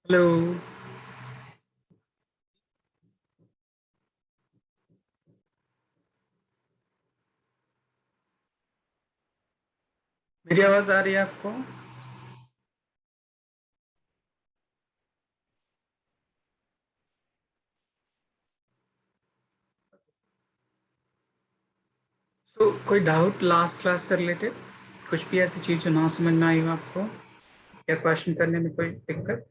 Hello. मेरी आवाज आ रही है आपको? कोई डाउट लास्ट क्लास से रिलेटेड? कुछ भी ऐसी चीज जो ना समझ में आई हो आपको, या क्वेश्चन करने में कोई दिक्कत?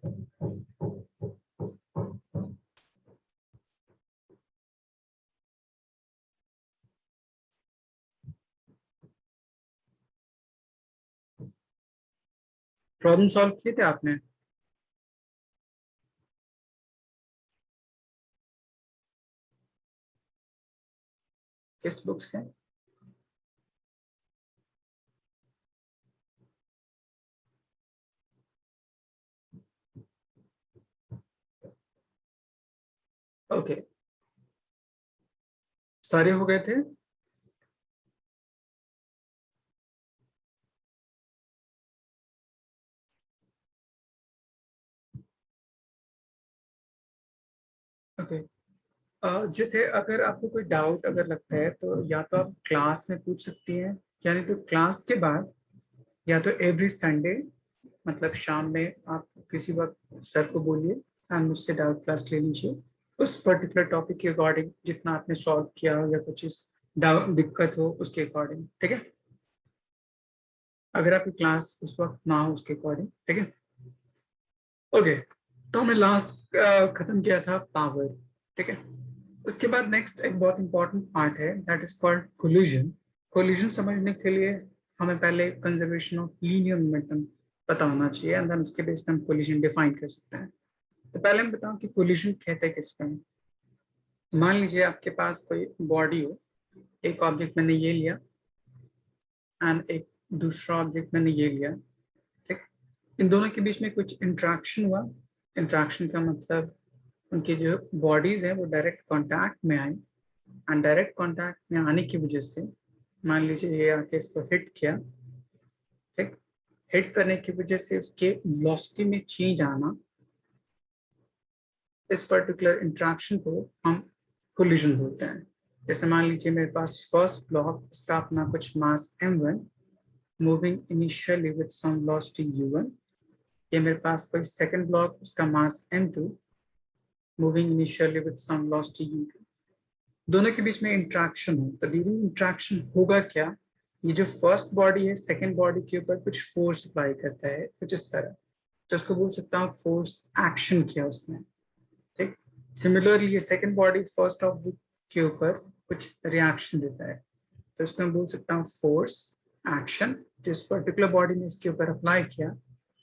प्रॉब्लम सॉल्व किए थे आपने किस बुक से? ओके, सारे हो गए थे। ओके, जैसे अगर आपको कोई डाउट अगर लगता है तो या तो आप क्लास में पूछ सकती हैं, यानी तो क्लास के बाद, या तो एवरी संडे मतलब शाम में आप किसी वक्त सर को बोलिए एंड मुझसे डाउट क्लास ले लीजिए उस पर्टिकुलर टॉपिक के अकॉर्डिंग, जितना आपने सॉल्व किया हो या कुछ चीज दिक्कत हो उसके अकॉर्डिंग, ठीक है? अगर आपकी क्लास उस वक्त ना हो उसके अकॉर्डिंग, ठीक है? ओके, तो हमने लास्ट खत्म किया था पावर, ठीक है? उसके बाद नेक्स्ट एक बहुत इंपॉर्टेंट पार्ट है, that is called collision. Collision समझने के लिए हमें पहले कंजर्वेशन ऑफ लीनियर मोमेंटम पता होना चाहिए, एंड देन उसके बेस पे हम कोलिजन डिफाइन कर सकते हैं। तो पहले हम बताओ कि कोलिजन कहते हैं किसको हैं। मान लीजिए आपके पास कोई बॉडी हो, एक ऑब्जेक्ट मैंने ये लिया एंड एक दूसरा ऑब्जेक्ट मैंने ये लिया, ठीक? इन दोनों के बीच में कुछ इंट्रैक्शन हुआ। इंट्रैक्शन का मतलब उनकी जो बॉडीज हैं वो डायरेक्ट कांटेक्ट में आए, एंड डायरेक्ट कांटेक्ट में आने की वजह से मान लीजिए ये आके इसको हिट किया, ठीक? हिट करने की वजह से उसके वेलोसिटी में चेंज आना, इस पर्टिकुलर इंट्रैक्शन को हम कोलिजन बोलते हैं। जैसे मान लीजिए मेरे पास फर्स्ट ब्लॉक, इसका अपना कुछ mass m1 moving initially with some velocity u1। ये मेरे पास कोई सेकंड ब्लॉक, उसका mass m2 moving initially with some velocity u2। दोनों के बीच में इंट्रैक्शन हो तो ड्यूरिंग इंट्रैक्शन होगा क्या, ये जो फर्स्ट बॉडी है सेकंड बॉडी के ऊपर कुछ फोर्स अप्लाई करता है कुछ इस तरह, तो इसको बोल सकता हूँ फोर्स एक्शन किया उसने, ठीक? सिमिलरली ये सेकंड बॉडी फर्स्ट ऑब्जेक्ट के ऊपर कुछ रिएक्शन देता है, तो इसको मैं बोल सकता हूँ फोर्स एक्शन। जिस पर्टिकुलर बॉडी ने इसके ऊपर अप्लाई किया,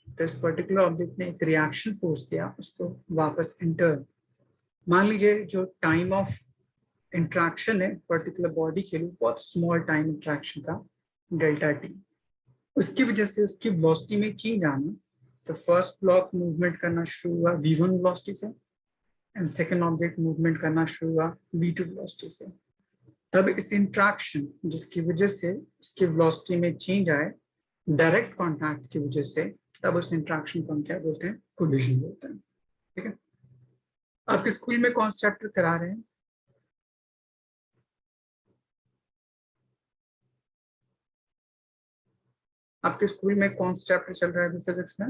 तो इस पर्टिकुलर ऑब्जेक्ट ने एक रिएक्शन फोर्स दिया उसको वापस इंटर्न। मान लीजिए जो टाइम ऑफ इंट्रैक्शन है पर्टिकुलर बॉडी के लिए बहुत स्मॉल टाइम इंट्रैक्शन का, डेल्टा टी, उसकी वजह से उसकी वेलोसिटी में चेंज आना। तो फर्स्ट ब्लॉक मूवमेंट करना शुरू हुआ v1 वेलोसिटी से, एंड सेकेंड ऑब्जेक्ट मूवमेंट करना शुरू हुआ v2 वेलोसिटी से। तब इस इंट्रैक्शन जिसकी वजह से उसकी वेलोसिटी में चेंज आए डायरेक्ट कांटेक्ट की वजह से, तब उस इंट्रैक्शन को हम क्या बोलते हैं? कोलिजन बोलते हैं, ठीक है? आपके स्कूल में कौन सा चैप्टर करा रहे हैं? आपके स्कूल में कौन सा चैप्टर चल रहा है अभी फिजिक्स में?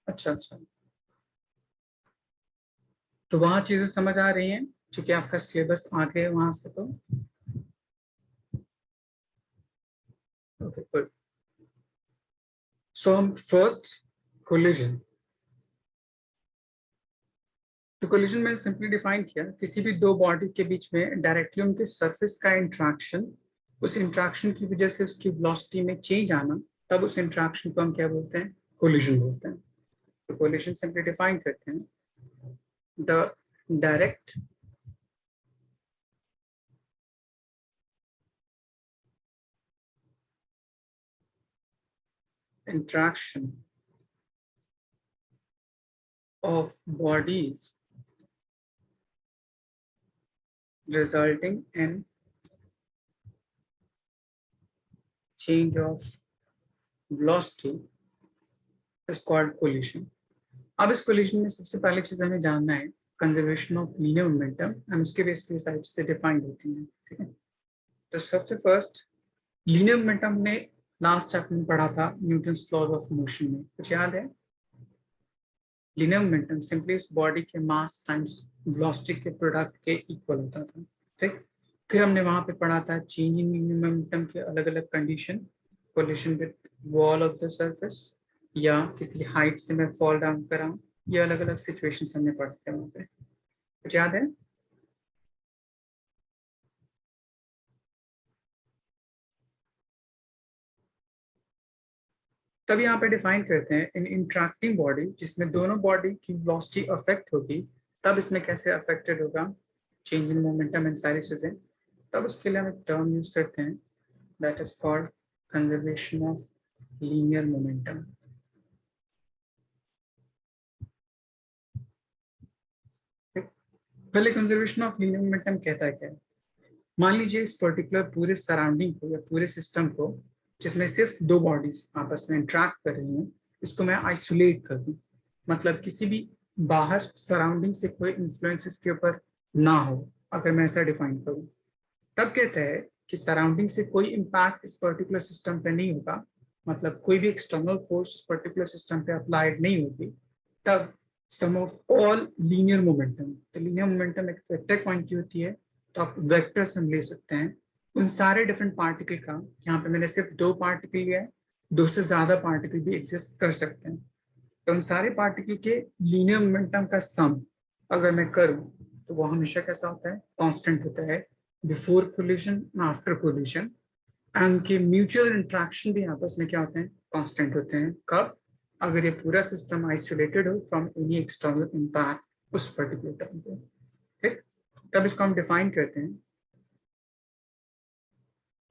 अच्छा अच्छा, तो वहाँ चीजें समझ आ रही हैं, क्योंकि आपका सिलेबस आ गए वहां से तो। Okay good. सो हम फर्स्ट कोलिजन, तो कोलिजन मैंने सिंपली डिफाइन किया किसी भी दो बॉडी के बीच में डायरेक्टली उनके सरफेस का इंट्रैक्शन, उस इंट्रैक्शन की वजह से उसकी वेलोसिटी में चेंज आना, तब उस इंट्रैक्शन को हम क्या बोलते हैं? कोलिजन बोलते हैं। तो कोलिजन सिंपली डिफाइन करते हैं the direct interaction of bodies resulting in change of velocity is called collision. अब इस collision में सबसे पहले चीज हमें जानना है conservation of linear momentum and उसके बेस पे साइड से डिफाइन होती है, ठीक है। तो सबसे फर्स्ट लीनियर मोमेंटम ने लास्ट चैप्टर में पढ़ा था न्यूटन्स लॉज ऑफ मोशन में, कुछ याद है? लीनियर मोमेंटम सिंपली उस बॉडी के मास टाइम्स वेलोसिटी के प्रोडक्ट के इक्वल होता था, ठीक। फिर हमने वहां पे पढ़ा था चेंज इन लीनियर मोमेंटम के अलग अलग condition, collision with wall of the surface या किसी हाइट से मैं फॉल डाउन कर रहा हूँ, ये अलग अलग सिचुएशंस हमने पढ़े थे वहां पे, कुछ याद है? तब यहाँ पे डिफाइन करते हैं इन इंट्रैक्टिंग बॉडी जिसमें दोनों बॉडी की वेलोसिटी अफेक्ट होगी, तब इसमें कैसे अफेक्टेड होगा चेंज इन मोमेंटम एंड सारी चीजें, तब उसके लिए हम एक टर्म यूज करते हैं that is called conservation of linear momentum. पहले कंजर्वेशन ऑफ लीनियर मोमेंटम कहता है क्या है? मान लीजिए इस पर्टिकुलर पूरे सराउंडिंग को या पूरे सिस्टम को जिसमें सिर्फ दो बॉडीज आपस में इंट्रैक्ट कर रही हैं, इसको मैं आइसोलेट कर दूं, मतलब किसी भी बाहर सराउंडिंग से कोई इन्फ्लुएंस इसके ऊपर ना हो, अगर मैं ऐसा डिफाइन करूं, तब कहते हैं कि सराउंडिंग से कोई इम्पैक्ट इस पर्टिकुलर सिस्टम पे नहीं होगा, मतलब कोई भी एक्सटर्नल फोर्स इस पर्टिकुलर सिस्टम पे अप्लाइड नहीं होगी, तब सम ऑफ ऑल लीनियर मोमेंटम, तो लीनियर मोमेंटम एक वेक्टर क्वांटिटी होती है, तो आप वेक्टर्स हम ले सकते हैं उन सारे डिफरेंट पार्टिकल का, यहाँ पे मैंने सिर्फ दो पार्टिकल लिया है, दो से ज्यादा पार्टिकल भी एग्जिस्ट कर सकते हैं, तो उन सारे पार्टिकल के लीनियर मोमेंटम का सम अगर मैं करूं तो वो हमेशा कैसा होता है? कांस्टेंट होता है before collision after collision, and उनके म्यूचुअल इंट्रैक्शन भी आपस में क्या होते हैं? कांस्टेंट होते हैं। कब? अगर ये पूरा सिस्टम आइसोलेटेड हो फ्रॉम एनी एक्सटर्नल इम्पैक्ट उस पर्टिकुलर टाइम पे, ठीक। तब इसको हम डिफाइन करते हैं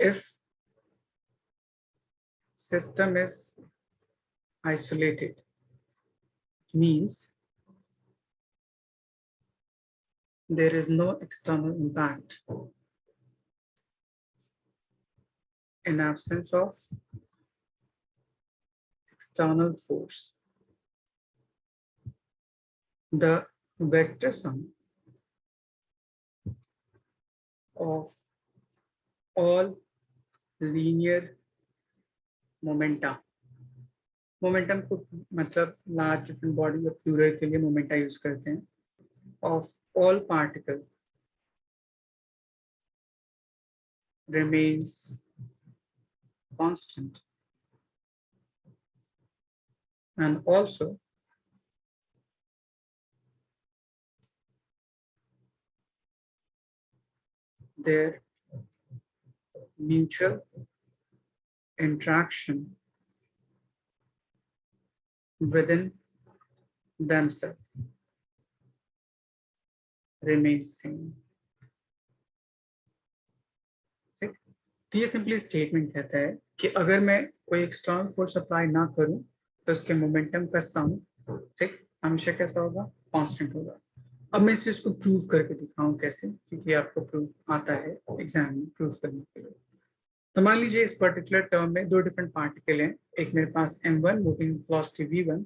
if system is isolated means there is no external impact in absence of external force, the vector sum of all linear momenta, momentum को मतलब लार्ज डिफरेंट बॉडी या प्लूरल के लिए मोमेंटा यूज करते हैं, of all particle remains constant and also their mutual interaction within themselves remains same, ठीक। तो ये सिंपली स्टेटमेंट कहता है कि अगर मैं कोई एक्सटर्नल फोर्स अप्लाई ना करूं तो उसके मोमेंटम का सम, ठीक, हमेशा कैसा होगा? कांस्टेंट होगा। अब मैं इस चीज को प्रूव करके दिखाऊं कैसे, क्योंकि आपको प्रूफ आता है एग्जाम में प्रूफ करने के लिए। तो मान लीजिए इस पर्टिकुलर टर्म में दो डिफरेंट पार्टिकल हैं, एक मेरे पास m1 moving velocity v1,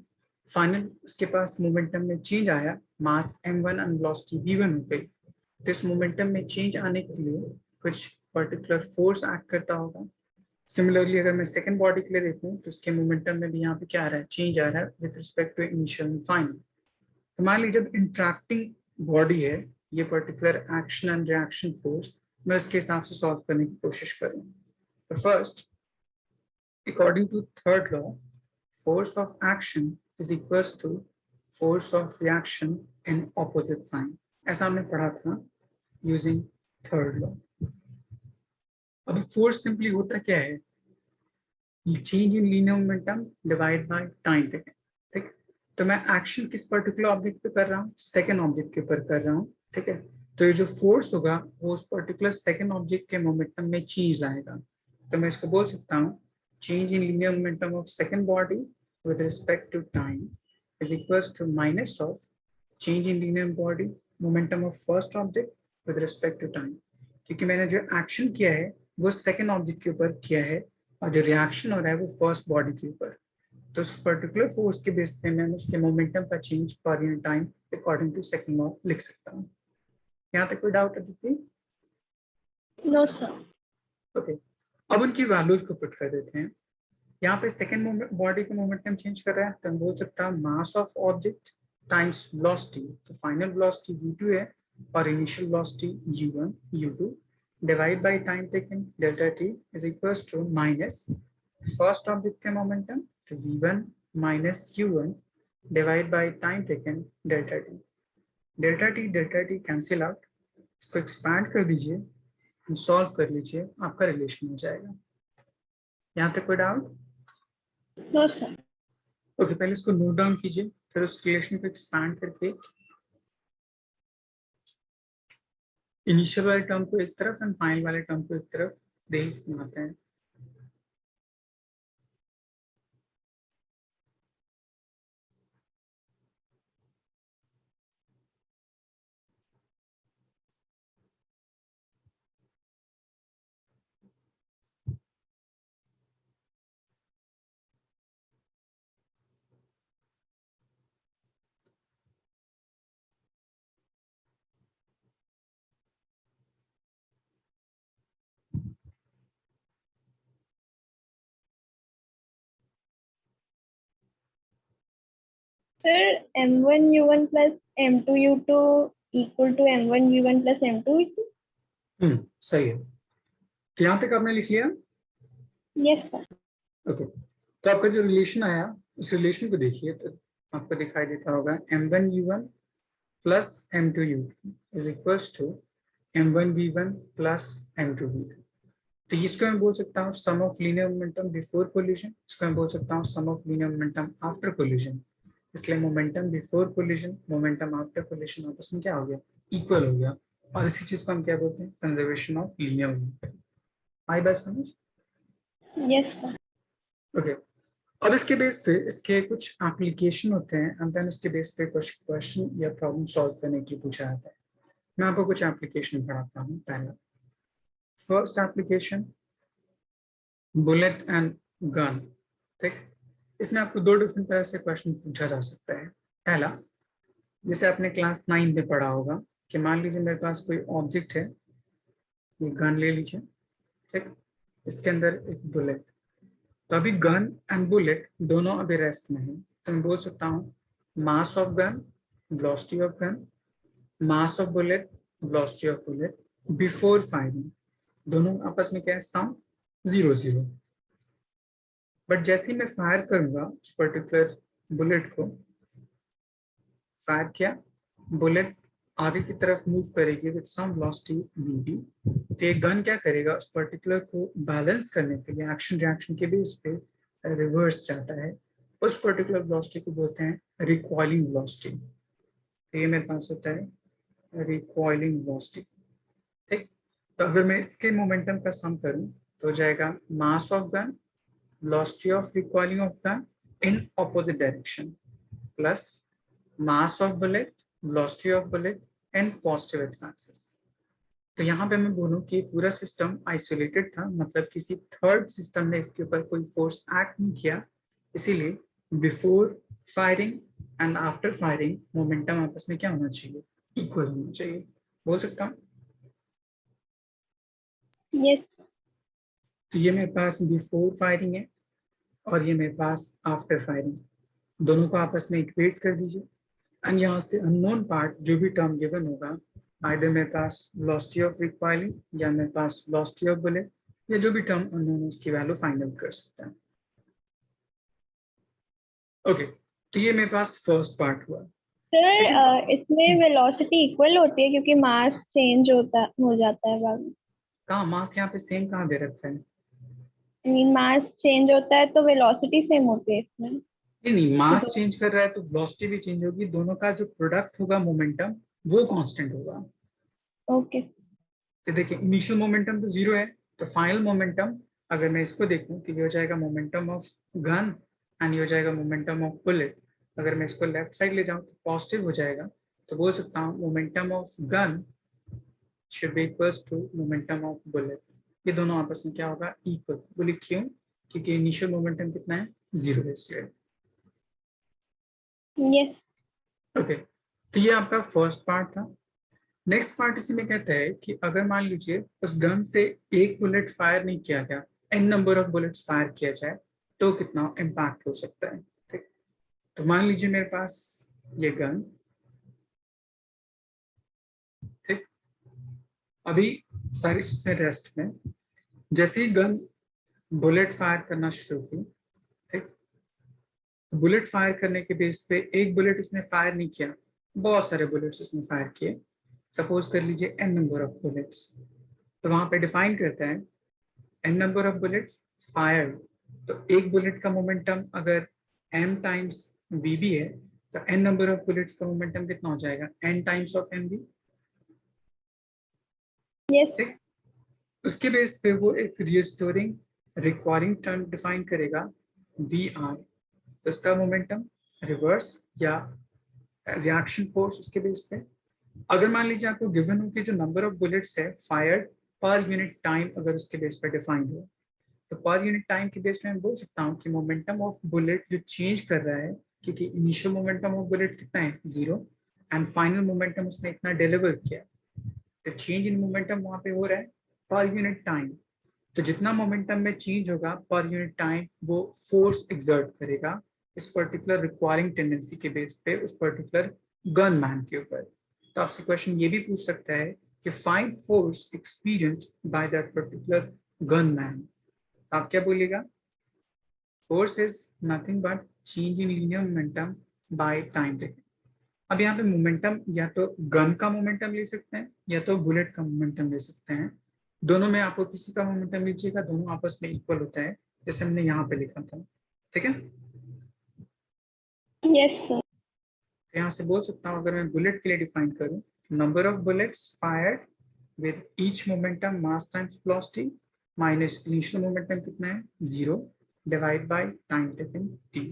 final उसके पास मोमेंटम में चेंज आया, मास m1 एंड वेलोसिटी v1 हो गई, तो इस मोमेंटम में चेंज आने के लिए कुछ पर्टिकुलर फोर्स एक्ट करता होगा। सिमिलरली अगर मैं सेकंड बॉडी के लिए देखूं तो उसके मोमेंटम में भी यहाँ पे क्या आ रहा है? चेंज आ रहा है with respect to initial and final. तो मान लीजिए जब इंट्रैक्टिंग बॉडी है, ये particular action and reaction force, मैं उसके हिसाब से सॉल्व करने की कोशिश करूँ। तो first, according to third law, force of action is equals to force of reaction in opposite sign, ऐसा हमने पढ़ा था using third law। अभी फोर्स सिंपली होता क्या है? Change in linear momentum divide by time पे, ठीक। तो मैं एक्शन किस पर्टिकुलर ऑब्जेक्ट पे कर रहा हूँ? सेकंड ऑब्जेक्ट के ऊपर कर रहा हूँ, ठीक है। तो ये जो फोर्स होगा वो उस पर्टिकुलर सेकंड ऑब्जेक्ट के मोमेंटम में चेंज लाएगा, तो मैं इसको बोल सकता हूँ change in linear momentum of second body with respect to time is equals to minus of change in linear body momentum of first object with respect to time, क्योंकि मैंने जो एक्शन किया है वो सेकंड ऑब्जेक्ट के ऊपर किया है, और जो रिएक्शन हो रहा है वो फर्स्ट बॉडी के ऊपर, तो उस पर्टिकुलर फोर्स के बेस पे मैं उसके मोमेंटम का चेंज पर unit time according to second law लिख सकता हूँ। यहाँ तक कोई डाउट है दीदी? No sir. ओके, अब उनकी वैल्यूज को पुट कर देते हैं। यहाँ पे सेकंड बॉडी का मोमेंटम चेंज कर रहा है, तो हम बोल सकता है mass of object times velocity, तो फाइनल वेलोसिटी v2 है और initial velocity u1 u2 divide by time taken delta t is equals to minus first object का मोमेंटम तो v1 minus u1 divide by time taken delta t। Delta T cancel out, इसको expand कर दीजिए, solve कर लीजिए, आपका relation हो जाएगा। यहाँ तक कोई डाउट? No sir. ओके, पहले इसको नोट डाउन कीजिए, फिर उस रिलेशन को एक्सपैंड करके इनिशियल वाले टर्म को एक तरफ एंड फाइनल वाले टर्म को एक तरफ देख बनाते हैं। Sir m1u1 plus m2u2 equal to m1v1 plus m2v2। सही है, तो यहाँ तक आपने लिख लिया। Yes sir. ओके, तो आपका जो रिलेशन आया उस रिलेशन को देखिए, तो आपको दिखाई देता होगा m1u1 plus m2u2 is equals to m1v1 plus m2v2। तो इसको मैं बोल सकता हूँ sum of linear momentum before collision, इसको मैं बोल सकता हूँ sum of linear momentum after collision. इसलिए momentum before collision momentum after collision आपस में क्या हो गया, इक्वल हो गया, और इसी चीज को हम क्या बोलते हैं, कंजर्वेशन ऑफ लीनियर मोमेंटम। आई बात समझ? Yes sir. ओके, अब इसके बेस पे इसके कुछ एप्लीकेशन होते हैं एंड देन उसके बेस पे कुछ क्वेश्चन या प्रॉब्लम सॉल्व करने के लिए पूछा जाता है। मैं आपको कुछ एप्लीकेशन पढ़ाता हूँ। पहला, first application bullet and gun. ठीक, इसमें आपको दो डिफरेंट तरह से क्वेश्चन पूछा जा सकता है। पहला, जैसे आपने क्लास 9 में पढ़ा होगा कि मान लीजिए मेरे पास कोई ऑब्जेक्ट है, ये गन ले लीजिए, ठीक, इसके अंदर एक बुलेट, तो अभी गन एंड बुलेट दोनों अभी रेस्ट में है, तो मैं बोल सकता हूँ mass of gun, velocity of gun, mass of bullet, velocity of bullet before firing, दोनों आपस में क्या है, सम 0 0। बट जैसे ही मैं फायर करूंगा उस पर्टिकुलर बुलेट को, फायर किया, बुलेट आगे की तरफ मूव करेगी विद सम वेलोसिटी vd, तो ये गन क्या करेगा, उस पर्टिकुलर को बैलेंस करने के लिए एक्शन रिएक्शन के बेस पे रिवर्स जाता है, उस पर्टिकुलर वेलोसिटी को बोलते हैं रिकॉइलिंग वेलोसिटी। तो ये मेरे पास होता है रिकॉइलिंग वेलोसिटी। ठीक, तो अगर मैं इसके मोमेंटम का सम करूं तो हो जाएगा mass of gun, velocity of recoiling of gun in opposite direction, plus mass of bullet, velocity of bullet and positive x axis. तो यहाँ पे मैं बोलूँ कि पूरा सिस्टम आइसोलेटेड था, मतलब किसी थर्ड सिस्टम ने इसके ऊपर कोई फोर्स एक्ट नहीं किया, इसीलिए before firing and after firing momentum आपस में क्या होना चाहिए, इक्वल होना चाहिए। बोल सकता हूँ? यस। तो ये मेरे पास बिफोर फायरिंग है और ये मेरे पास आफ्टर फायरिंग, दोनों को आपस में इक्वेट कर दीजिए एंड यहाँ से अननोन पार्ट जो भी टर्म गिवन होगा, आइदर मेरे पास वेलोसिटी ऑफ रिकॉइलिंग या मेरे पास वेलोसिटी ऑफ बुलेट, या जो भी टर्म अननोन है उसकी वैल्यू फाइंड आउट कर सकता है। ओके, तो ये मेरे पास फर्स्ट पार्ट हुआ। सर इसमें वेलोसिटी इक्वल होती है क्योंकि मास चेंज हो जाता है बाद में। कहाँ मास यहाँ पे सेम कहाँ दे रखा है? आई मीन मास चेंज होता है तो वेलोसिटी सेम होती है इसमें। नहीं, मास चेंज कर रहा है तो वेलोसिटी भी चेंज होगी, दोनों का जो प्रोडक्ट होगा मोमेंटम वो कांस्टेंट होगा। ओके। तो देखिए इनिशियल मोमेंटम तो 0 है, तो फाइनल मोमेंटम अगर मैं इसको देखूं तो ये हो जाएगा मोमेंटम ऑफ गन एंड ये हो जाएगा मोमेंटम ऑफ बुलेट। अगर मैं इसको लेफ्ट साइड ले जाऊं तो पॉजिटिव हो जाएगा, तो बोल सकता हूँ momentum of gun should be equals to momentum of bullet. ये दोनों आपस में क्या होगा, इक्वल। बोलिए क्यों? क्योंकि इनिशियल मोमेंटम कितना है, 0 है इसलिए। यस। ओके, तो ये आपका फर्स्ट पार्ट था। नेक्स्ट पार्ट इसी में कहता है कि अगर मान लीजिए उस गन से एक बुलेट फायर नहीं किया गया, N number of bullets fire किया जाए तो कितना इम्पैक्ट हो सकता है। ठीक, तो मान लीजिए मेरे पास ये गन, ठीक, अभी सारी चीजें रेस्ट में, जैसे ही गन बुलेट फायर करना शुरू की, ठीक, बुलेट फायर करने के बेस पे एक बुलेट उसने फायर नहीं किया, बहुत सारे बुलेट्स उसने फायर किए, सपोज कर लीजिए एन नंबर ऑफ बुलेट्स, तो वहां पे डिफाइन करता है N number of bullets fired. तो एक बुलेट का मोमेंटम अगर m टाइम्स vb है तो n नंबर ऑफ बुलेट्स का मोमेंटम कितना हो जाएगा, n times of mv। Yes. ठीक, उसके बेस पे वो एक रिस्टोरिंग रिक्वायरिंग टर्म डिफाइन करेगा vr, तो उसका मोमेंटम रिवर्स या रिएक्शन फोर्स उसके बेस पे। अगर मान लीजिए आपको गिवन हो कि जो नंबर ऑफ बुलेट्स है फायर्ड पर यूनिट टाइम अगर उसके बेस पे डिफाइन हो, तो पर यूनिट टाइम के बेस पे मैं बोल सकता हूँ कि मोमेंटम ऑफ बुलेट जो चेंज कर रहा है, क्योंकि इनिशियल मोमेंटम ऑफ बुलेट कितना है, 0, एंड फाइनल मोमेंटम उसने इतना डिलीवर किया, तो चेंज इन मोमेंटम वहां पे हो रहा है पर यूनिट टाइम। तो जितना मोमेंटम में चेंज होगा पर यूनिट टाइम, वो फोर्स एक्सर्ट करेगा इस पर्टिकुलर रिक्वायरिंग टेंडेंसी के बेस पे उस पर्टिकुलर गन मैन के ऊपर। तो आपसे क्वेश्चन ये भी पूछ सकता है कि find force experienced by that particular gun man. आप क्या बोलिएगा, force is nothing but change in linear momentum bye time taken. अब यहाँ पे मोमेंटम या तो गन का मोमेंटम ले सकते हैं या तो बुलेट का मोमेंटम ले सकते हैं, दोनों में आपको किसी का मोमेंटम लीजिएगा, दोनों आपस में इक्वल होता है, जैसे हमने यहाँ पे लिखा था। ठीक है, यस सर। तो यहाँ से बोल सकता हूँ अगर मैं बुलेट के लिए डिफाइन करूँ, number of bullets fired with each momentum mass times velocity minus initial momentum कितना है, 0, divide by time taken t।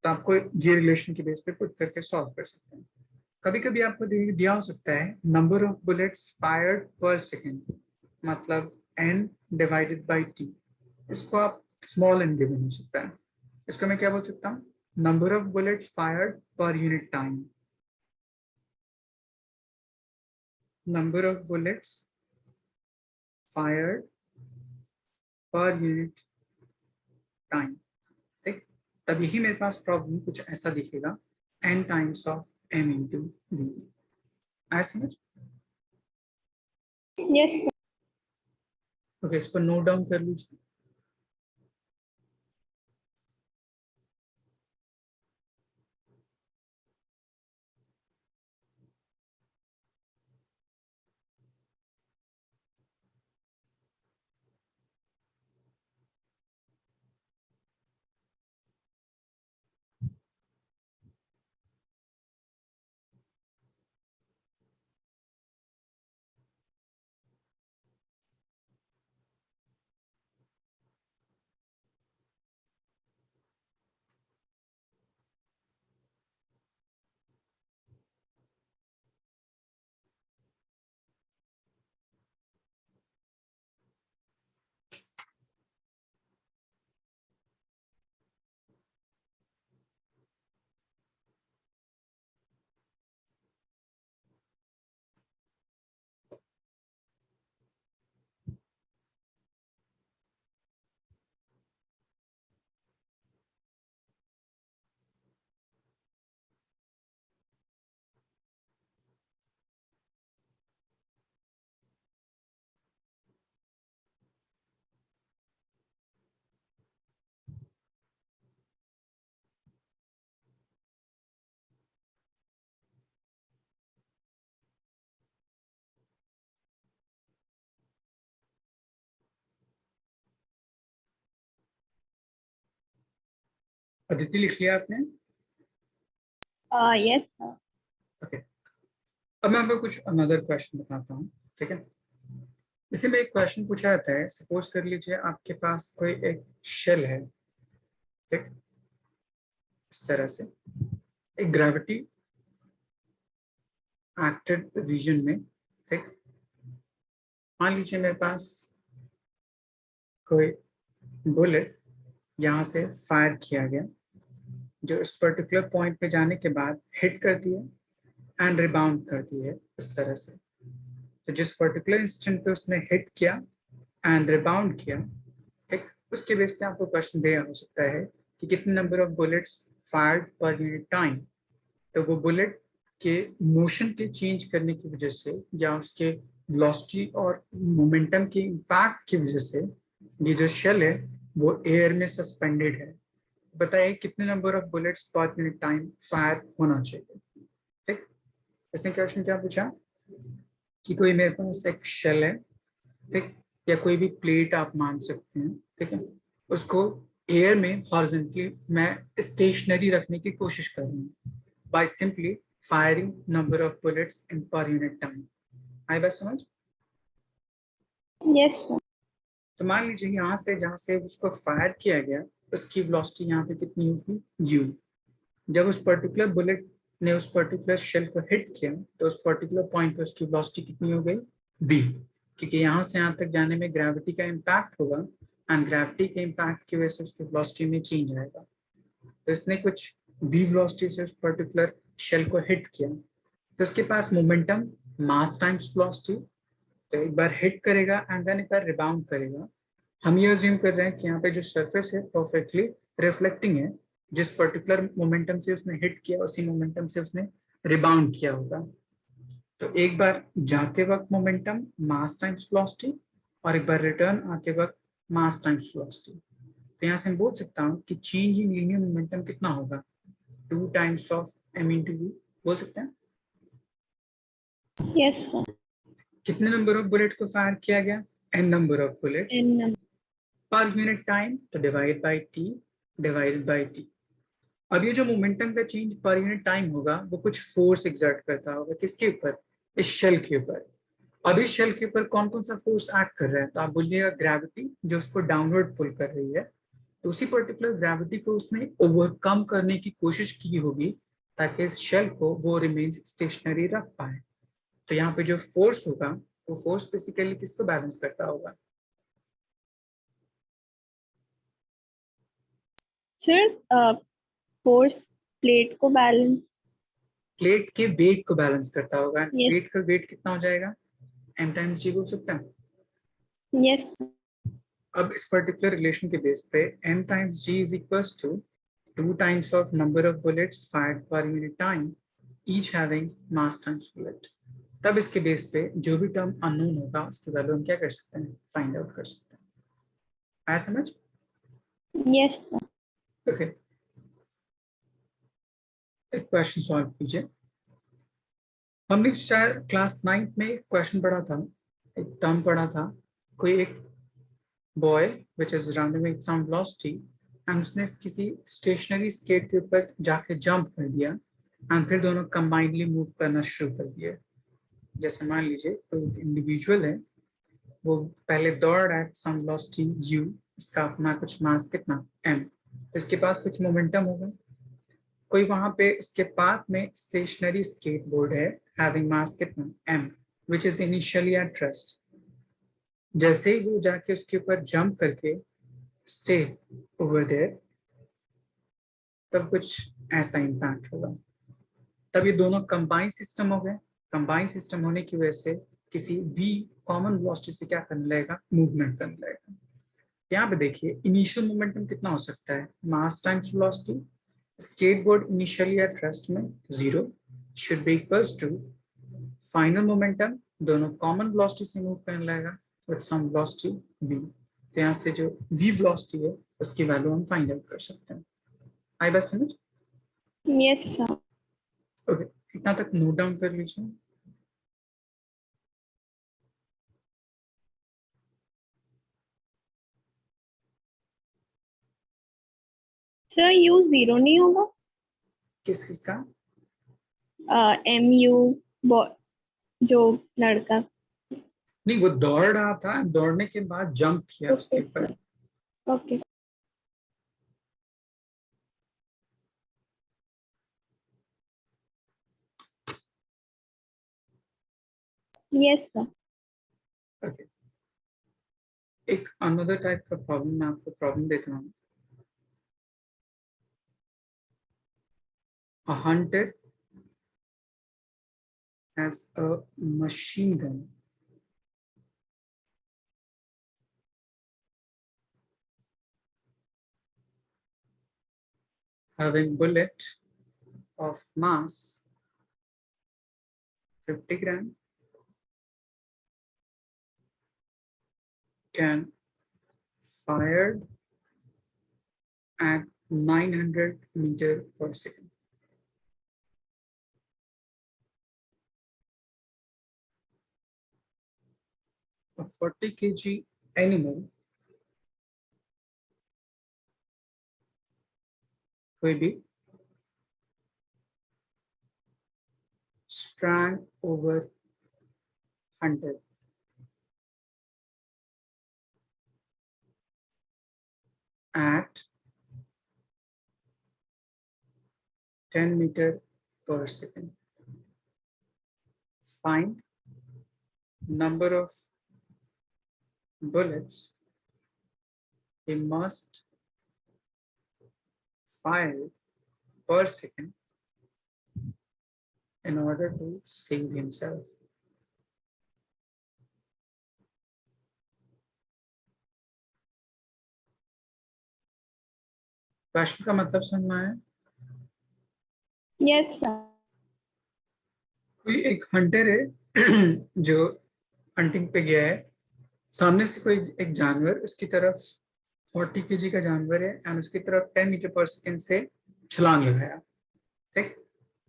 तो आपको ये रिलेशन के बेस पे पुट करके सॉल्व कर सकते हैं। कभी कभी आपको दिया हो सकता है नंबर ऑफ बुलेट्स फायर्ड पर सेकेंड, मतलब n डिवाइडेड बाय t, इसको आप स्मॉल n गिवन हो सकता है, इसको मैं क्या बोल सकता हूँ, नंबर ऑफ बुलेट्स फायर्ड पर unit time, number of bullets fired पर यूनिट टाइम। ठीक, तब यही मेरे पास प्रॉब्लम कुछ ऐसा दिखेगा, n times of m into v। आया समझ? Yes sir. ओके, इसको नोट डाउन कर लीजिए। अदिति लिख लिया आपने? Yes sir. ओके, अब मैं आपको कुछ अनदर क्वेश्चन बताता हूँ। ठीक है, इसी में एक क्वेश्चन पूछा जाता है, सपोज कर लीजिए आपके पास कोई एक शेल है, ठीक, इस तरह से एक ग्रेविटी एक्टेड रीजन में। ठीक, मान लीजिए मेरे पास कोई बुलेट यहाँ से फायर किया गया, जो इस पर्टिकुलर पॉइंट पे जाने के बाद हिट कर दिया एंड रिबाउंड कर दिया इस तरह से। तो जिस पर्टिकुलर इंस्टेंट पे उसने हिट किया एंड रिबाउंड किया, ठीक, उसके बेस पे आपको क्वेश्चन दिया हो सकता है कि कितने नंबर ऑफ बुलेट्स फायर्ड पर यूनिट टाइम। तो वो बुलेट के मोशन के चेंज करने की वजह से या उसके वेलोसिटी और मोमेंटम के इम्पैक्ट की वजह से ये जो शेल है वो एयर में सस्पेंडेड है। बताइए कितने नंबर ऑफ बुलेट्स पर यूनिट टाइम फायर होना चाहिए। ठीक, इसने क्वेश्चन क्या पूछा कि कोई मेरे पास एक शेल है, ठीक, या कोई भी प्लेट आप मान सकते हैं, ठीक है, उसको एयर में हॉरिजॉन्टली मैं स्टेशनरी रखने की कोशिश कर रहा हूँ by simply firing number of bullets in per unit time. आई बात समझ? Yes sir. तो मान लीजिए यहाँ से जहाँ से उसको फायर किया गया उसकी वेलोसिटी यहाँ पे कितनी होगी, u। जब उस पर्टिकुलर बुलेट ने उस पर्टिकुलर शेल को हिट किया तो उस पर्टिकुलर पॉइंट पे उसकी वेलोसिटी कितनी हो गई, v, क्योंकि यहाँ से यहाँ तक जाने में ग्रेविटी का इम्पैक्ट होगा एंड ग्रेविटी के इम्पैक्ट की वजह से उसकी वेलोसिटी में चेंज आएगा। तो इसने कुछ v वेलोसिटी से उस पर्टिकुलर शेल को हिट किया तो उसके पास मोमेंटम मास टाइम्स वेलोसिटी, तो एक बार हिट करेगा एंड देन एक बार रिबाउंड करेगा। हम ये अज्यूम कर रहे हैं कि यहाँ पे जो सरफेस है परफेक्टली रिफ्लेक्टिंग है, जिस पर्टिकुलर मोमेंटम से उसने हिट किया उसी मोमेंटम से उसने रिबाउंड किया होगा। तो एक बार जाते वक्त मोमेंटम मास टाइम्स वेलोसिटी और एक बार रिटर्न आते वक्त मास टाइम्स वेलोसिटी। तो यहाँ से मैं बोल सकता हूँ कि चेंज इन लीनियर मोमेंटम कितना होगा, 2 times of m into v, बोल सकते हैं। Yes sir. कितने नंबर ऑफ बुलेट को फायर किया गया, n number of bullets N per unit time, तो divide by t, divided by t। अब ये जो मोमेंटम का चेंज पर यूनिट टाइम होगा वो कुछ फोर्स एग्जर्ट करता होगा, किसके ऊपर, इस शेल के ऊपर। अब इस शेल के ऊपर कौन कौन सा फोर्स एक्ट कर रहा है, तो आप बोलिएगा ग्रेविटी जो उसको डाउनवर्ड पुल कर रही है। तो उसी पर्टिकुलर ग्रेविटी को उसने ओवरकम करने की कोशिश की होगी ताकि इस शेल को वो रिमेन्स स्टेशनरी रख पाए। तो यहाँ पे जो फोर्स होगा वो फोर्स बेसिकली किसको बैलेंस करता होगा, सर, फोर्स प्लेट को बैलेंस। प्लेट के वेट को बैलेंस करता होगा। यस। प्लेट का वेट कितना हो जाएगा, m टाइम्स g बोल सकते हैं। यस। अब इस पर्टिकुलर रिलेशन के बेस पे m times g is equals to 2 times of number of bullets fired पर unit time each having mass times bullet. तब इसके बेस पे जो भी टर्म अननोन होगा उसकी वैल्यू हम क्या कर सकते हैं, फाइंड आउट कर सकते हैं। आया समझ? Yes sir. ओके, एक क्वेश्चन सॉल्व कीजिए। हमने शायद क्लास 9 में एक क्वेश्चन पढ़ा था, एक टर्म पढ़ा था, कोई एक boy which is running with some velocity and उसने किसी स्टेशनरी स्केट के ऊपर जाके जंप कर दिया एंड फिर दोनों कंबाइनली मूव करना शुरू कर दिए। जैसे मान लीजिए कोई इंडिविजुअल है, वो पहले दौड़ रहा है सम वेलोसिटी u, इसका अपना कुछ मास कितना m, इसके पास कुछ मोमेंटम होगा। कोई वहां पे उसके पाथ में स्टेशनरी स्केट बोर्ड है हैविंग मास कितना m, which is initially at rest. जैसे ही वो जाके उसके ऊपर जंप करके स्टे ओवर देयर, तब कुछ ऐसा इम्पैक्ट होगा। तब ये दोनों कंबाइन सिस्टम हो गए। कंबाइन सिस्टम होने की वजह से किसी भी कॉमन वेलोसिटी से क्या करने लगेगा, मूवमेंट करने लगेगा। यहाँ पे देखिए इनिशियल मोमेंटम कितना हो सकता है, mass times velocity. Skateboard initially at rest में 0 should be equals to final momentum, दोनों कॉमन वेलोसिटी से मूव करने लगेगा विद सम वेलोसिटी v। तो यहाँ से जो v वेलोसिटी है उसकी वैल्यू हम फाइंड आउट कर सकते हैं। आई बात समझ? Yes sir. ओके, इतना तक नोट डाउन कर लीजिए। सर, यू जीरो नहीं होगा? किस चीज का? एम यू, जो लड़का। नहीं, वो दौड़ रहा था, दौड़ने के बाद जंप किया ओके उसके ऊपर। Sir. Okay. Yes sir. Okay, एक अनदर टाइप का प्रॉब्लम मैं आपको प्रॉब्लम देता हूँ। A hunter has a machine gun. Having bullet of mass 50 gram can fired at 900 meter per second. A 40 kg animal कोई भी sprang over 100 at 10 meter per second. Find number of bullets he must fire per second in order to save himself. Question का मतलब समझ में आया? Yes sir. कोई एक Hunter है जो हंटिंग पे गया है, सामने से कोई एक जानवर उसकी तरफ 40 केजी का जानवर है एंड उसकी तरफ 10 मीटर पर सेकंड से छलांग लगाया, ठीक?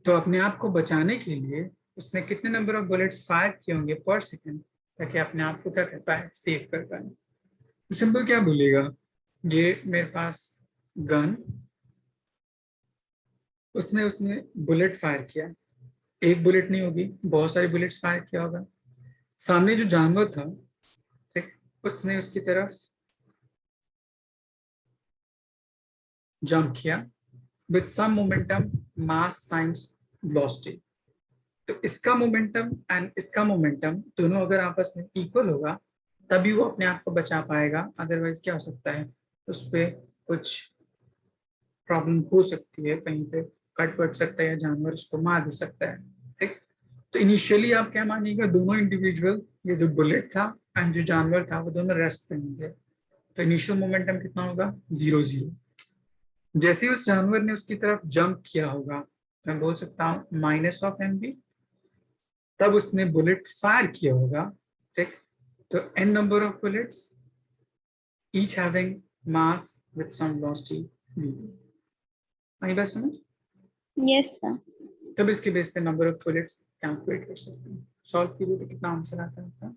तो अपने आप को बचाने के लिए उसने कितने नंबर ऑफ बुलेट्स फायर किए होंगे पर सेकंड ताकि अपने आप को क्या कर पाए, सेव कर पाए? तो सिंपल क्या बोलेगा, ये मेरे पास गन, उसने उसने बुलेट फायर किया, एक बुलेट नहीं होगी, बहुत सारी बुलेट्स फायर किया होगा। सामने जो जानवर था, ठीक, उसने उसकी तरफ जंप किया with some momentum mass times velocity. तो इसका मोमेंटम एंड इसका मोमेंटम दोनों अगर आपस में इक्वल होगा तभी वो अपने आप को बचा पाएगा, अदरवाइज क्या हो सकता है, उस पर कुछ प्रॉब्लम हो सकती है, कहीं पे कट पड़ सकता है या जानवर उसको मार भी सकता है, ठीक? तो इनिशियली आप क्या मानिएगा, दोनों इंडिविजुअल, ये जो बुलेट था एंड जो जानवर था, वो दोनों रेस्ट पे होंगे। तो इनिशियल मोमेंटम कितना होगा, 0 0। जैसे ही उस जानवर ने उसकी तरफ जंप किया होगा, तो मैं बोल सकता हूँ -(mv), तब उसने बुलेट फायर किया होगा, ठीक? तो n number of bullets each having mass with some velocity v। आई बात समझ? Yes sir. तब इसके बेस पे नंबर ऑफ बुलेट्स कैलकुलेट कर सकते हैं। सॉल्व कीजिए तो कितना आंसर आता है आपका?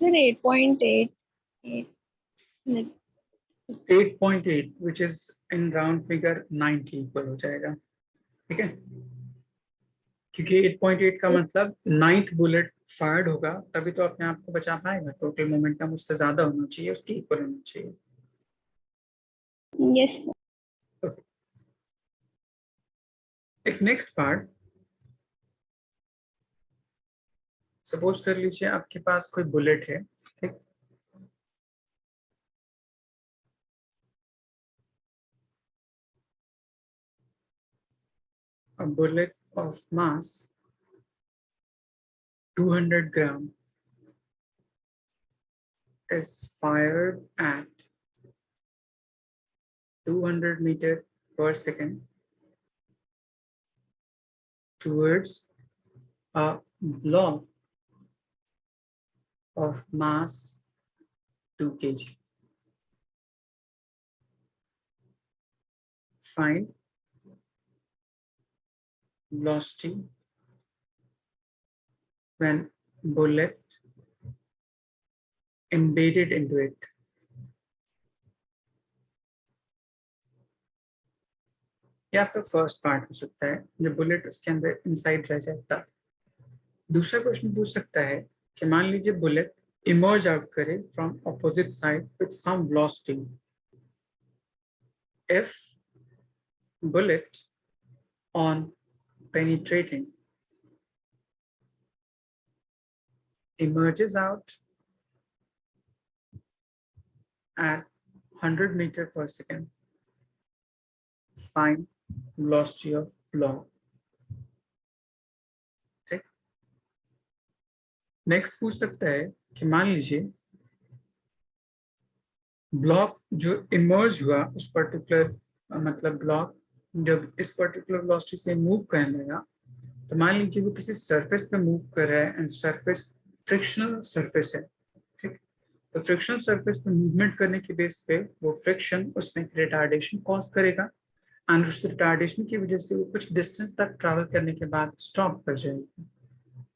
Sir 8.8 8.8 which is in round figure 9 के इक्वल हो जाएगा, ठीक है? क्योंकि 8.8 का मतलब 9th बुलेट फायर्ड होगा तभी तो अपने आप को बचा पाएगा। टोटल मोमेंटम उससे ज्यादा होना चाहिए, उसके इक्वल होना चाहिए। Yes sir. Okay. एक नेक्स्ट पार्ट, सपोज कर लीजिए आपके पास कोई बुलेट है, ठीक। A bullet of mass 200 gram is fired at 200 meter per second towards a block of mass 2 kg. Find velocity when bullet embedded into it. ये आपका first part हो सकता है, जब बुलेट उसके अंदर इनसाइड रह जाता। दूसरा क्वेश्चन पूछ सकता है कि मान लीजिए बुलेट इमर्ज आउट करे from opposite side with some velocity. If bullet on penetrating emerges out at 100 meter per second, find velocity of block. ठीक। नेक्स्ट पूछ सकता है कि मान लीजिए ब्लॉक जो इमर्ज हुआ उस पर्टिकुलर, मतलब ब्लॉक जब इस पर्टिकुलर वेलोसिटी से मूव करने लगा, तो मान लीजिए वो किसी सरफेस पे मूव कर रहा है एंड सरफेस फ्रिक्शनल सरफेस है, ठीक। तो फ्रिक्शनल सरफेस पे मूवमेंट करने के बेस पे वो फ्रिक्शन उसमें रिटार्डेशन कॉज करेगा एंड उस रिटार्डेशन की वजह से वो कुछ डिस्टेंस तक ट्रैवल करने के बाद स्टॉप कर जाएगी।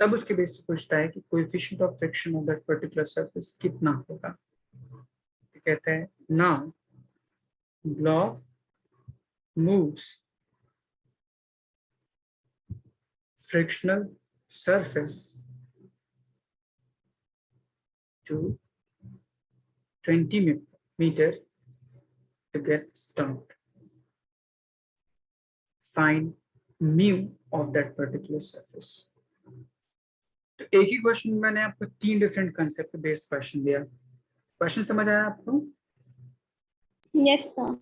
तब उसके बेस पे पूछता है कि coefficient of friction of that particular surface कितना होगा। तो कहता है now block moves frictional surface to 20 meter to get stopped. Find mu of that particular surface. तो एक ही क्वेश्चन मैंने आपको 3 डिफरेंट कंसेप्ट बेस्ड क्वेश्चन दिया। क्वेश्चन समझ आया आपको? Yes sir.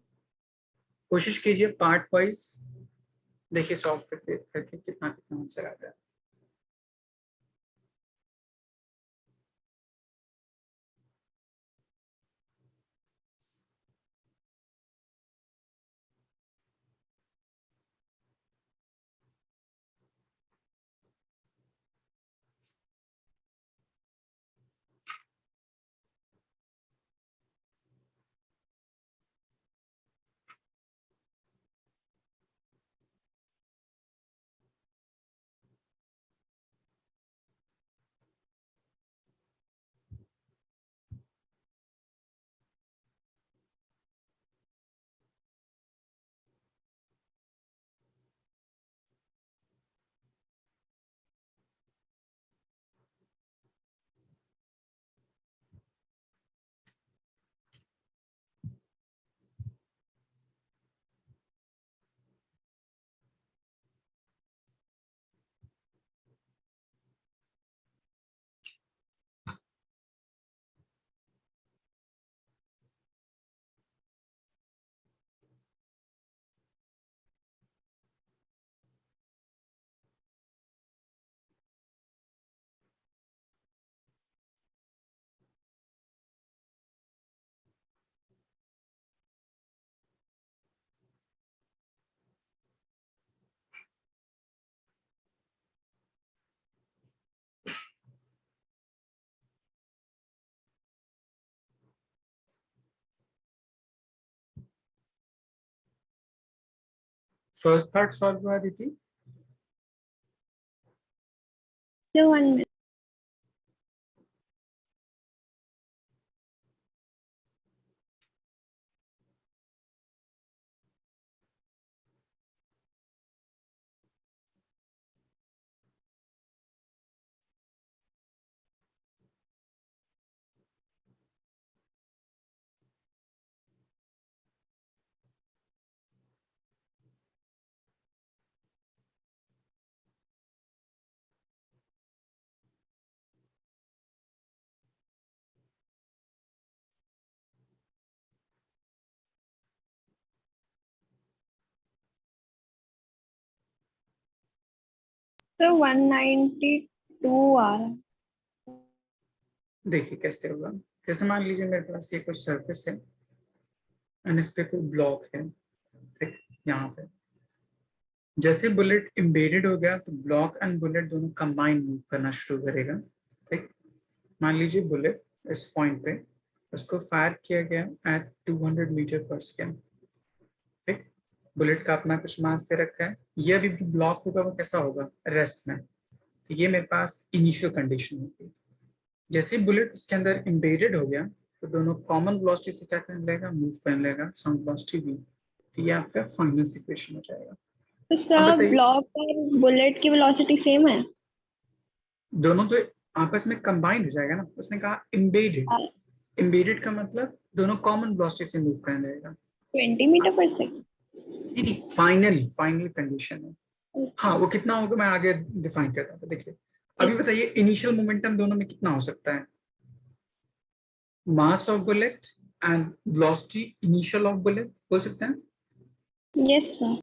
कोशिश कीजिए पार्ट वाइज, देखिए सॉल्व करके कितना कितना आंसर आ रहा है। फर्स्ट पार्ट सॉल्व हुआ दीदी? जो 1 मिनट। तो 192 आ रहा है। देखिए कैसे होगा। जैसे मान लीजिए मेरे पास ये कुछ सरफेस है एंड इस पे कोई ब्लॉक है, ठीक, यहाँ पे जैसे बुलेट एम्बेडेड हो गया तो ब्लॉक एंड बुलेट दोनों कंबाइन मूव करना शुरू करेगा। ठीक, मान लीजिए बुलेट इस पॉइंट पे, उसको फायर किया गया एट 200 मीटर पर सेकेंड। ठीक, बुलेट का अपना कुछ मास दे रखा है, ये अभी भी ब्लॉक होगा वो कैसा होगा, रेस्ट में। तो ये मेरे पास इनिशियल कंडीशन होगी। जैसे ही बुलेट उसके अंदर एम्बेडेड हो गया तो दोनों कॉमन वेलोसिटी से क्या करने लगेगा, मूव करने लगेगा, साउंड वेलोसिटी भी। तो ये आपका फाइनल इक्वेशन हो जाएगा। तो अब सर बताइए, ब्लॉक और बुलेट की वेलोसिटी सेम है? दोनों तो आपस में कंबाइंड हो जाएगा ना। उसने कहा एम्बेडेड, एम्बेडेड का मतलब दोनों कॉमन वेलोसिटी से मूव करने लगेगा। 20 मीटर पर सेकेंड? नहीं, फाइनल कंडीशन है। हाँ, वो कितना होगा मैं आगे डिफाइन करता हूँ। तो देखिए अभी बताइए इनिशियल मोमेंटम दोनों में कितना हो सकता है, mass of bullet and velocity initial of bullet बोल सकते हैं। Yes sir.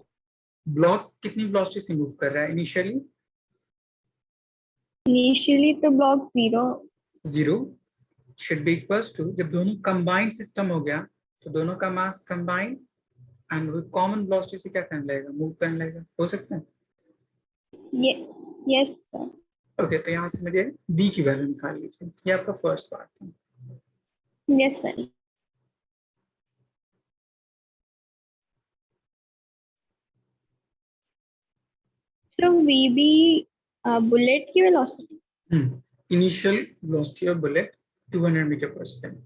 ब्लॉक कितनी वेलोसिटी से मूव कर रहा है इनिशियली, इनिशियली तो block 0। Zero should be equals to, जब दोनों कंबाइंड सिस्टम हो गया तो दोनों का मास कंबाइंड एंड वो कॉमन वेलोसिटी से क्या करने लगेगा, मूव करने लगेगा, हो सकता है। Yes sir. ओके, तो यहाँ से मुझे डी की वैल्यू निकाल लीजिए। ये आपका फर्स्ट पार्ट था। Yes sir. तो वीबी बुलेट की velocity. Initial velocity of bullet 200 metre पर सेकेंड।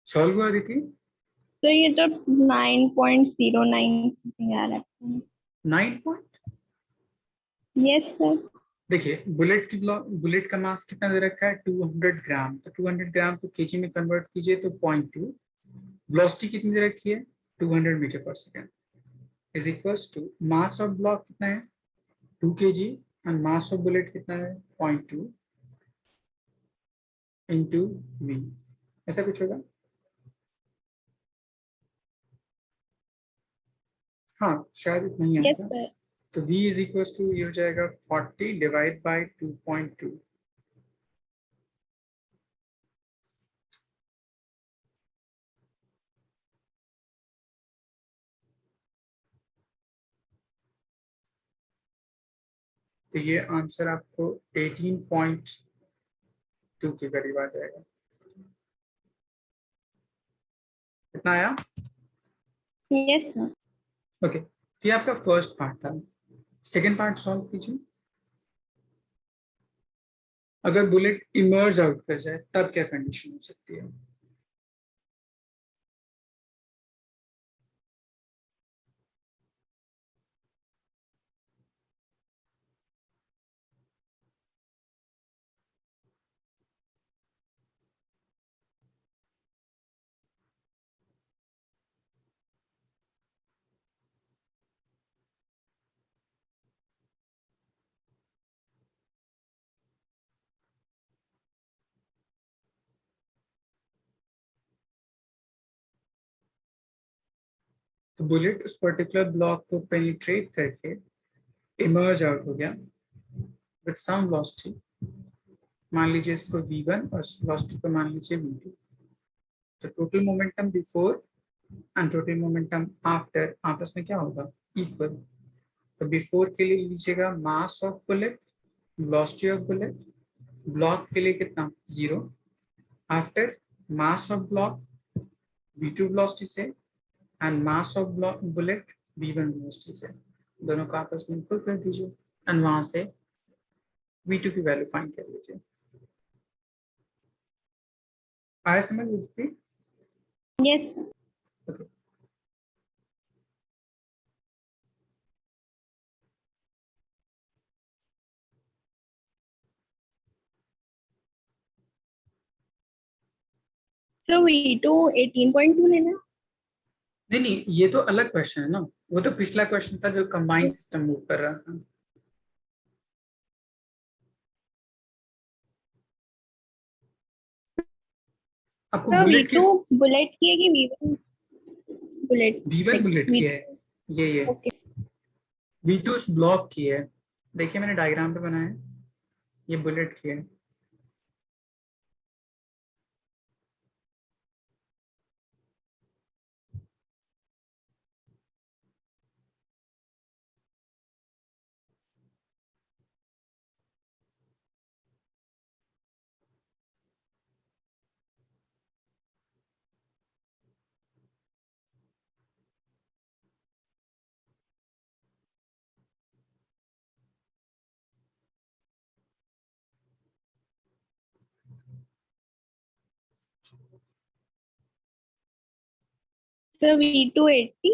सॉल्व हुआ देखिए, तो ये तो 9.09 समथिंग आ रहा है। 9 पॉइंट। Yes sir. देखिए बुलेट का मास कितना दे रखा है, 200 ग्राम। तो 200 ग्राम को केजी में कन्वर्ट कीजिए तो 0.2। वेलोसिटी कितनी दे रखी है, 200 मीटर पर second, is equals to mass of block कितना है 2 kg and mass of bullet कितना है 0.2 इंटू वी, ऐसा कुछ होगा। हाँ शायद इतना ही यस आएगा। सर। तो v इज इक्वल्स टू ये हो जाएगा 40 डिवाइड बाई 2.2। तो ये आंसर आपको 18.2 के करीब आ जाएगा। कितना आया, यस सर। ओके। तो ये आपका फर्स्ट पार्ट था। सेकेंड पार्ट सॉल्व कीजिए। अगर बुलेट इमर्ज आउट कर जाए तब क्या कंडीशन हो सकती है। तो बुलेट उस पर्टिकुलर ब्लॉक को पेनिट्रेट करके इमर्ज आउट हो गया विद सम वेलोसिटी, मान लीजिए इसको v1 और वेलोसिटी को मान लीजिए v2। तो total momentum before and total momentum after आपस में क्या होगा, इक्वल। तो बिफोर के लिए लीजिएगा mass of bullet, velocity of bullet, block के लिए कितना 0, after mass of block, v2 velocity से and mass of bullet v1 velocity से, दोनों को आपस में इक्वल कर दीजिए एंड वहां से v2 की वैल्यू फाइंड कर लीजिए। आया समझ में? यस। Okay. तो V2 18.2 लेना। नहीं नहीं, ये तो अलग क्वेश्चन है ना, वो तो पिछला क्वेश्चन था जो कंबाइंड सिस्टम मूव कर रहा था। आपको तो बुलेट V2 किस, बुलेट की है कि V1 बुलेट v1 बुलेट की है, ये ओके। v2 उस ब्लॉक की है। देखिए मैंने डायग्राम पे बनाया है, ये बुलेट की है। तो V2 80।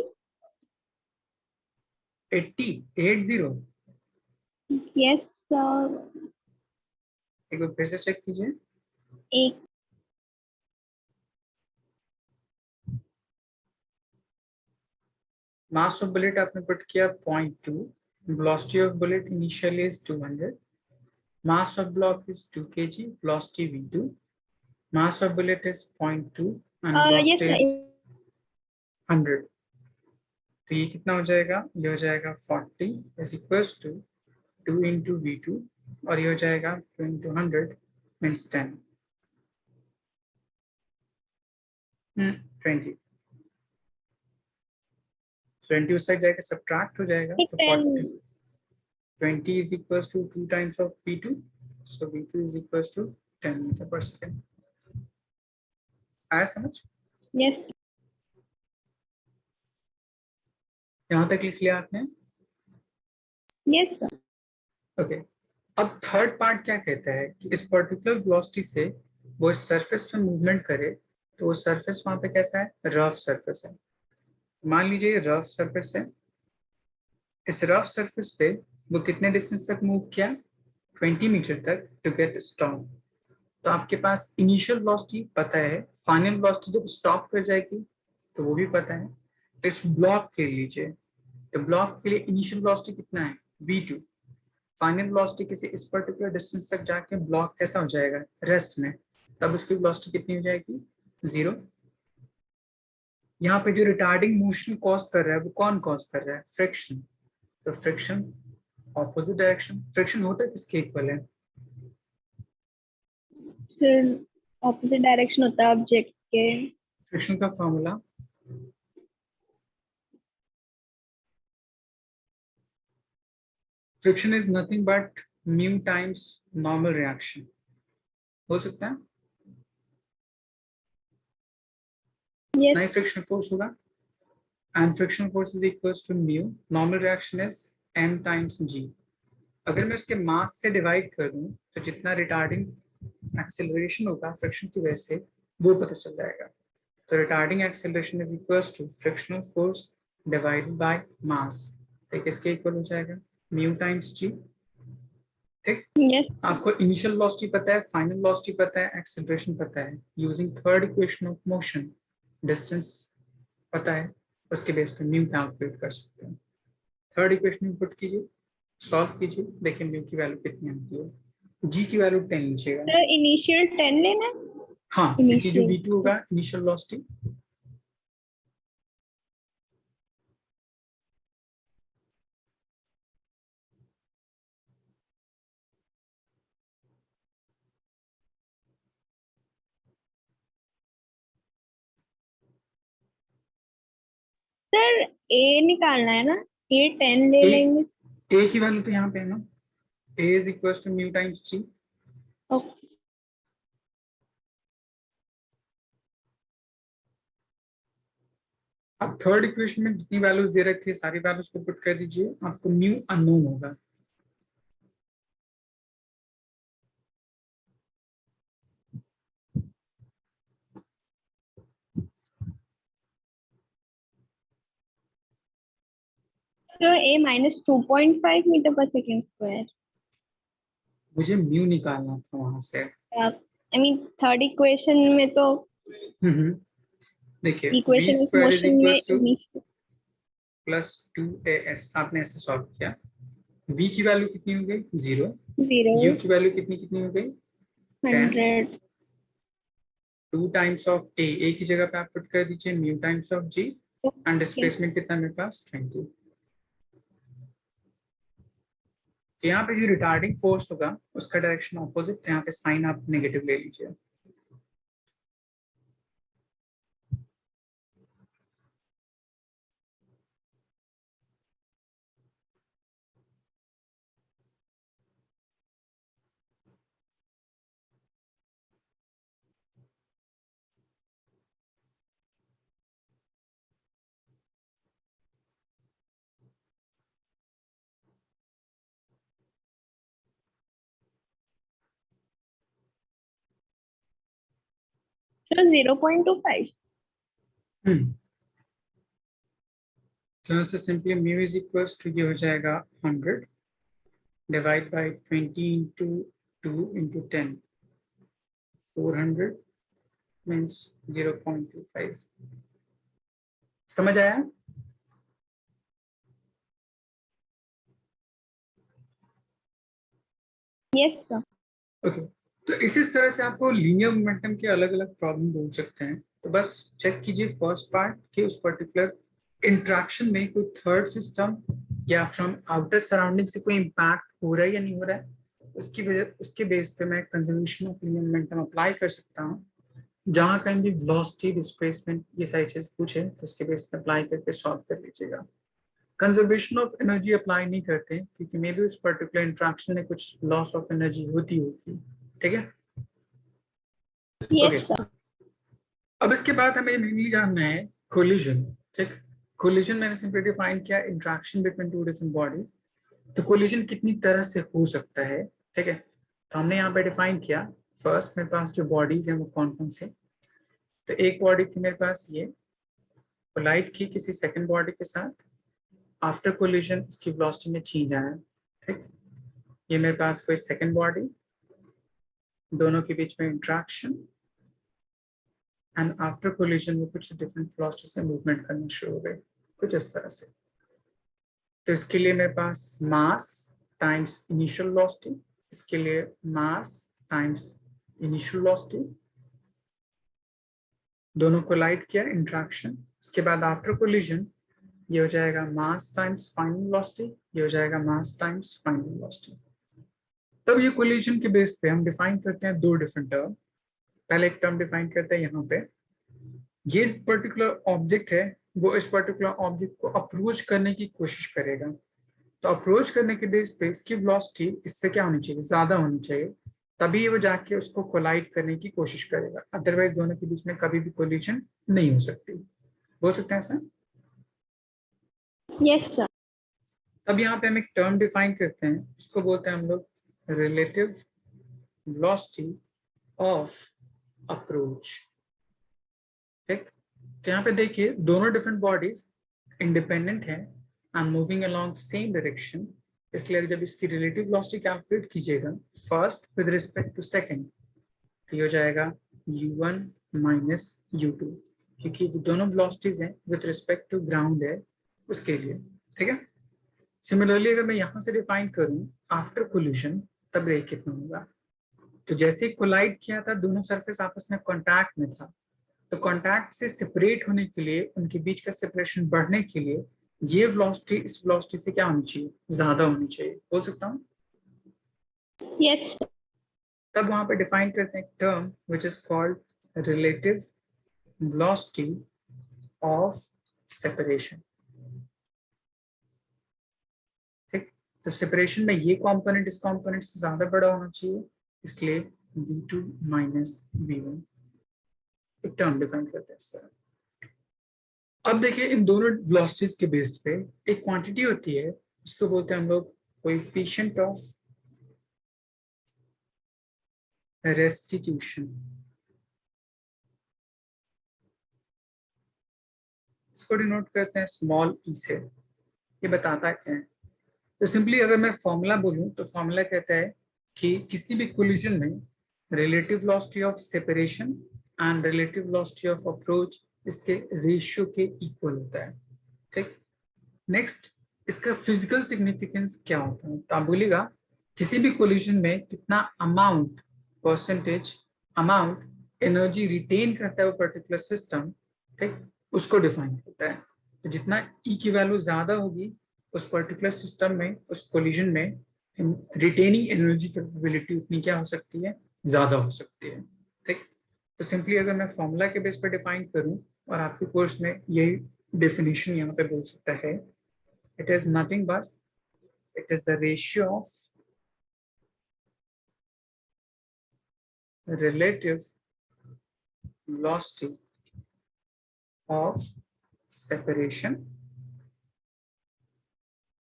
80 यस। एक बार फिर से चेक कीजिए। एक मास ऑफ बुलेट आपने पुट किया 0.2, velocity of bullet initially is 200, mass of block is 2 kg, velocity v2, mass of bullet is 0.2 and yes. velocity is 100। तो ये कितना हो जाएगा, ये हो जाएगा 40 is equals to 2 into v2 और ये हो जाएगा 2 इंटू 100 मीन्स 10, 20 20 उस साइड जाएगा सब्ट्रैक्ट हो जाएगा तो 40, 20 is equals to 2 times of v2, so v2 is equals to 10 meter per second। आया समझ? यस। यहाँ तक लिख लिया आपने? यस। ओके। अब थर्ड पार्ट क्या कहता है कि इस पर्टिकुलर वेलोसिटी से वो इस सरफेस पे मूवमेंट करे तो वो सरफेस वहां पे कैसा है, रफ सरफेस है। मान लीजिए रफ सरफेस है, इस रफ सरफेस पे वो कितने डिस्टेंस तक मूव किया, 20 मीटर तक टू गेट स्टॉप। तो आपके पास इनिशियल वेलोसिटी पता है, फाइनल वेलोसिटी जब स्टॉप कर जाएगी तो वो भी पता है। तो इस ब्लॉक के लीजिए, तो ब्लॉक के लिए इनिशियल वेलोसिटी कितना है, v2, फाइनल वेलोसिटी किसी इस पर्टिकुलर डिस्टेंस तक जाके ब्लॉक कैसा हो जाएगा, रेस्ट में, तब उसकी वेलोसिटी कितनी हो जाएगी, 0। यहाँ पे जो रिटार्डिंग मोशन कॉज कर रहा है वो कौन कॉज कर रहा है, फ्रिक्शन। तो फ्रिक्शन ऑपोजिट डायरेक्शन, फ्रिक्शन होता है किसके इक्वल है, फिर ऑपोजिट डायरेक्शन होता है ऑब्जेक्ट के। फ्रिक्शन का formula friction is nothing but mu times normal reaction, हो सकता है यस। नहीं, फ्रिक्शन फोर्स होगा and friction force is equals to mu, normal reaction is m times g। अगर मैं उसके मास से डिवाइड कर दूं तो जितना रिटार्डिंग एक्सेलरेशन होगा फ्रिक्शन की वजह से वो पता चल जाएगा। तो retarding acceleration is equals to frictional force divided by mass, तो किसके इक्वल हो जाएगा, म्यू टाइम्स जी। ठीक, यस। आपको इनिशियल वेलोसिटी पता है, फाइनल वेलोसिटी पता है, एक्सेलरेशन पता है, using third equation of motion distance पता है, उसके बेस पे म्यू कैलकुलेट कर सकते हैं। थर्ड इक्वेशन इनपुट कीजिए, सॉल्व कीजिए, देखिए म्यू की वैल्यू कितनी आती है। जी की वैल्यू 10 लीजिएगा। तो इनिशियल 10 लेना। हाँ, क्योंकि जो इनिशियल v2 होगा इनिशियल वेलोसिटी, सर ए निकालना है ना, ए 10 ले ए लेंगे। ए की वैल्यू तो यहाँ पे है ना, a is equals to mu times g। Okay. आप थर्ड इक्वेशन में जितनी वैल्यूज दे रखी है सारी वैल्यूज को पुट कर दीजिए, आपको न्यू अननोन होगा। So a minus 2.5 meter per second square. मुझे म्यू निकालना था वहां से। I mean थर्ड इक्वेशन में तो देखिए v equation of square is motion equal to में प्लस 2as, आपने ऐसे सॉल्व किया। v की वैल्यू कितनी हो गई 0, 0 u की वैल्यू कितनी कितनी हो गई 10, 100 2 टाइम्स ऑफ a की जगह पे आप पुट कर दीजिए mu times of g, and displacement कितना मेरे पास 20। तो यहाँ पे जो रिटार्डिंग फोर्स होगा उसका डायरेक्शन ऑपोजिट, यहाँ पे साइन आप नेगेटिव ले लीजिए। So 0.25. तो यहाँ से simply mu is equals to ये हो जाएगा 100 divide by 20 into 2 into 10, 400 means 0.25। समझ आया? Yes sir. ओके तो इसी तरह से आपको लीनियर मोमेंटम के अलग अलग प्रॉब्लम बोल सकते हैं। तो बस चेक कीजिए फर्स्ट पार्ट के उस पर्टिकुलर इंट्रैक्शन में कोई थर्ड सिस्टम या फ्रॉम आउटर सराउंडिंग से कोई इम्पैक्ट हो रहा है या नहीं हो रहा है, उसकी वजह उसके बेस पे मैं conservation of linear momentum apply कर सकता हूँ। जहां कहीं भी वेलोसिटी डिस्प्लेसमेंट ये सारी चीज पूछे तो उसके बेस पे अप्लाई करके सॉल्व कर लीजिएगा। कंजर्वेशन ऑफ एनर्जी अप्लाई नहीं करते क्योंकि मे बी उस पर्टिकुलर इंट्रैक्शन में कुछ लॉस ऑफ एनर्जी होती होगी। ठीक है? Yes okay sir. अब इसके बाद हमें मेनली जानना है कोलिजन। ठीक, कोलिजन मैंने सिंपली डिफाइन किया interaction between two different bodies. तो कोलिजन कितनी तरह से हो सकता है? ठीक है, तो हमने यहाँ पे डिफाइन किया। फर्स्ट मेरे पास जो बॉडीज हैं वो कौन कौन से, तो एक बॉडी थी मेरे पास ये कोलाइड की किसी सेकंड बॉडी के साथ, आफ्टर कोलिजन उसकी वेलोसिटी में चेंज आया। ठीक, ये मेरे पास कोई सेकंड बॉडी, दोनों के बीच में इंट्रैक्शन एंड आफ्टर कोलिजन वो कुछ डिफरेंट वेलोसिटी से मूवमेंट करनी शुरू हो गई, कुछ इस तरह से। तो इसके लिए मेरे पास मास टाइम्स इनिशियल वेलोसिटी, इसके लिए मास टाइम्स इनिशियल वेलोसिटी, दोनों कोलाइड किया इंट्रैक्शन। इसके बाद आफ्टर कोलिजन ये हो जाएगा मास टाइम्स फाइनल वेलोसिटी, ये हो जाएगा मास टाइम्स फाइनल वेलोसिटी। तब ये कोलिजन के बेस पे हम डिफाइन करते हैं दो डिफरेंट टर्म। पहले एक टर्म डिफाइन करते हैं यहाँ पे, ये पर्टिकुलर ऑब्जेक्ट है वो इस पर्टिकुलर ऑब्जेक्ट को अप्रोच करने की कोशिश करेगा। तो अप्रोच करने के बेस पे इसकी वेलोसिटी इससे क्या होनी चाहिए, ज्यादा होनी चाहिए, तभी वो जाके उसको कोलाइड करने की कोशिश करेगा। अदरवाइज दोनों के बीच में कभी भी कोलिजन नहीं हो सकती। बोल सकते हैं सर? Yes sir. अब यहाँ पे हम एक टर्म डिफाइन करते हैं, उसको बोलते हैं हम लोग रिलेटिव वेलोसिटी ऑफ अप्रोच। ठीक, तो यहाँ पे देखिए दोनों डिफरेंट बॉडीज इंडिपेंडेंट है and moving along same direction, इसलिए जब इसकी रिलेटिव वेलोसिटी कैलकुलेट कीजिएगा first with respect to second, तो ये हो जाएगा u1 माइनस u2, क्योंकि दोनों वेलोसिटीज हैं विद रिस्पेक्ट टू ग्राउंड है उसके लिए। ठीक है, सिमिलरली अगर मैं यहाँ से डिफाइन करूँ आफ्टर कोलिजन, तब ये कितना होगा। तो जैसे कोलाइड किया था दोनों सरफेस आपस में कॉन्टैक्ट में था, तो कॉन्टैक्ट से सेपरेट होने के लिए उनके बीच का सेपरेशन बढ़ने के लिए ये वेलोसिटी इस वेलोसिटी से क्या होनी चाहिए, ज्यादा होनी चाहिए। बोल सकता हूँ? Yes sir. तब वहां पे डिफाइन करते हैं term which is called relative velocity of separation. ठीक, तो सेपरेशन में ये कंपोनेंट इस कंपोनेंट से ज्यादा बड़ा होना चाहिए, इसलिए v2 माइनस v1 एक टर्म डिफाइन करते हैं सर। अब देखिए इन दोनों वेलोसिटीज के बेस पे एक क्वांटिटी होती है, उसको बोलते हैं हम लोग कोएफिशिएंट ऑफ रेस्टिट्यूशन। इसको डिनोट करते हैं स्मॉल ई से। ये बताता है क्या है? तो सिंपली अगर मैं फॉर्मूला बोलूं तो फॉर्मूला कहता है कि किसी भी कोलिजन में relative velocity of separation and relative velocity of approach इसके रेशियो के इक्वल होता है। ठीक, नेक्स्ट इसका फिजिकल सिग्निफिकेंस क्या होता है? तो आप बोलिएगा किसी भी कोलिजन में कितना amount percentage amount energy retain करता है वो पर्टिकुलर सिस्टम, ठीक, उसको डिफाइन करता है। तो जितना ई की वैल्यू ज्यादा होगी उस पर्टिकुलर सिस्टम में, उस कोलिजन में रिटेनिंग एनर्जी कैपेबिलिटी उतनी क्या हो सकती है, ज्यादा हो सकती है। ठीक, तो सिंपली अगर मैं फॉर्मूला के बेस पर डिफाइन करूं और आपके कोर्स में यही डेफिनेशन यहाँ पे बोल सकता है, it is nothing but it is the ratio of relative velocity of separation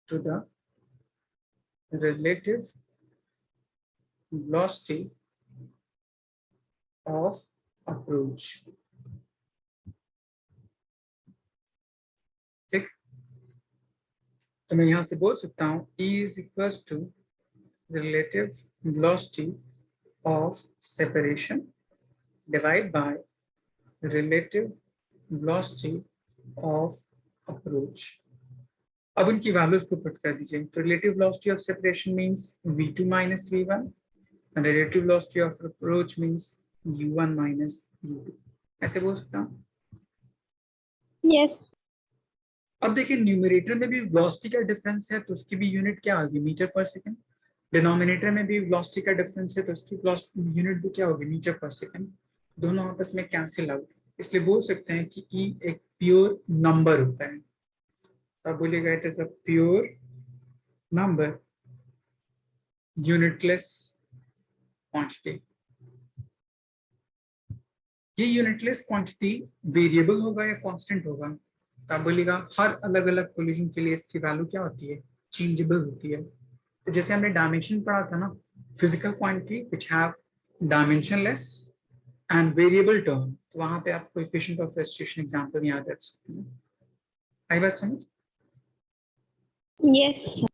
to the relative velocity of approach। ठीक, तो मैं यहां से बोल सकता हूं E is equals to relative velocity of separation divided by relative velocity of approach। अब इनकी वैल्यूज को पुट कर दीजिए। तो relative velocity of separation means v2 minus v1 and relative velocity of approach means u1 minus u2। ऐसे बोल सकता हूं। यस। अब देखिए न्यूमरेटर में भी वेलोसिटी का डिफरेंस है तो उसकी भी यूनिट क्या होगी, मीटर पर सेकंड। डिनोमिनेटर में भी वेलोसिटी का डिफरेंस है तो उसकी यूनिट भी क्या होगी, मीटर पर सेकंड। दोनों आपस में कैंसिल आउट, इसलिए बोल सकते हैं कि ई एक प्योर नंबर होता है। अब बोलिएगा it is a pure number unitless quantity. ये यूनिटलेस क्वांटिटी वेरिएबल होगा या कांस्टेंट होगा? तो आप बोलिएगा हर अलग अलग कोलिजन के लिए इसकी वैल्यू क्या होती है, चेंजेबल होती है। तो जैसे हमने डायमेंशन पढ़ा था ना, physical quantity which have dimensionless and variable term, तो वहां पे आप कोएफिशिएंट ऑफ रेस्टिट्यूशन एग्जांपल याद रख सकते हैं। आई बात समझ? यस।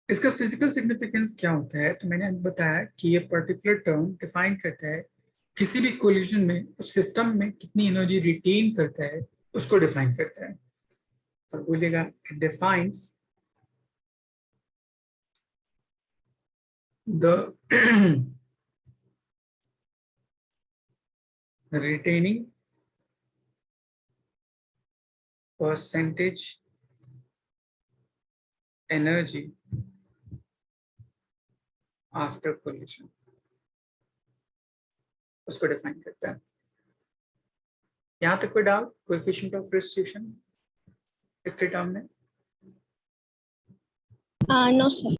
इसका फिजिकल सिग्निफिकेंस क्या होता है? तो मैंने बताया कि ये पर्टिकुलर टर्म डिफाइन करता है किसी भी कोलिजन में उस सिस्टम में कितनी एनर्जी रिटेन करता है, उसको डिफाइन करता है। और बोलिएगा it defines the retaining percentage energy after collision, उसको डिफाइन करता है। यहां तक कोई डाउट कोएफिशिएंट ऑफ रेस्टिट्यूशन इसके टर्म में? No sir.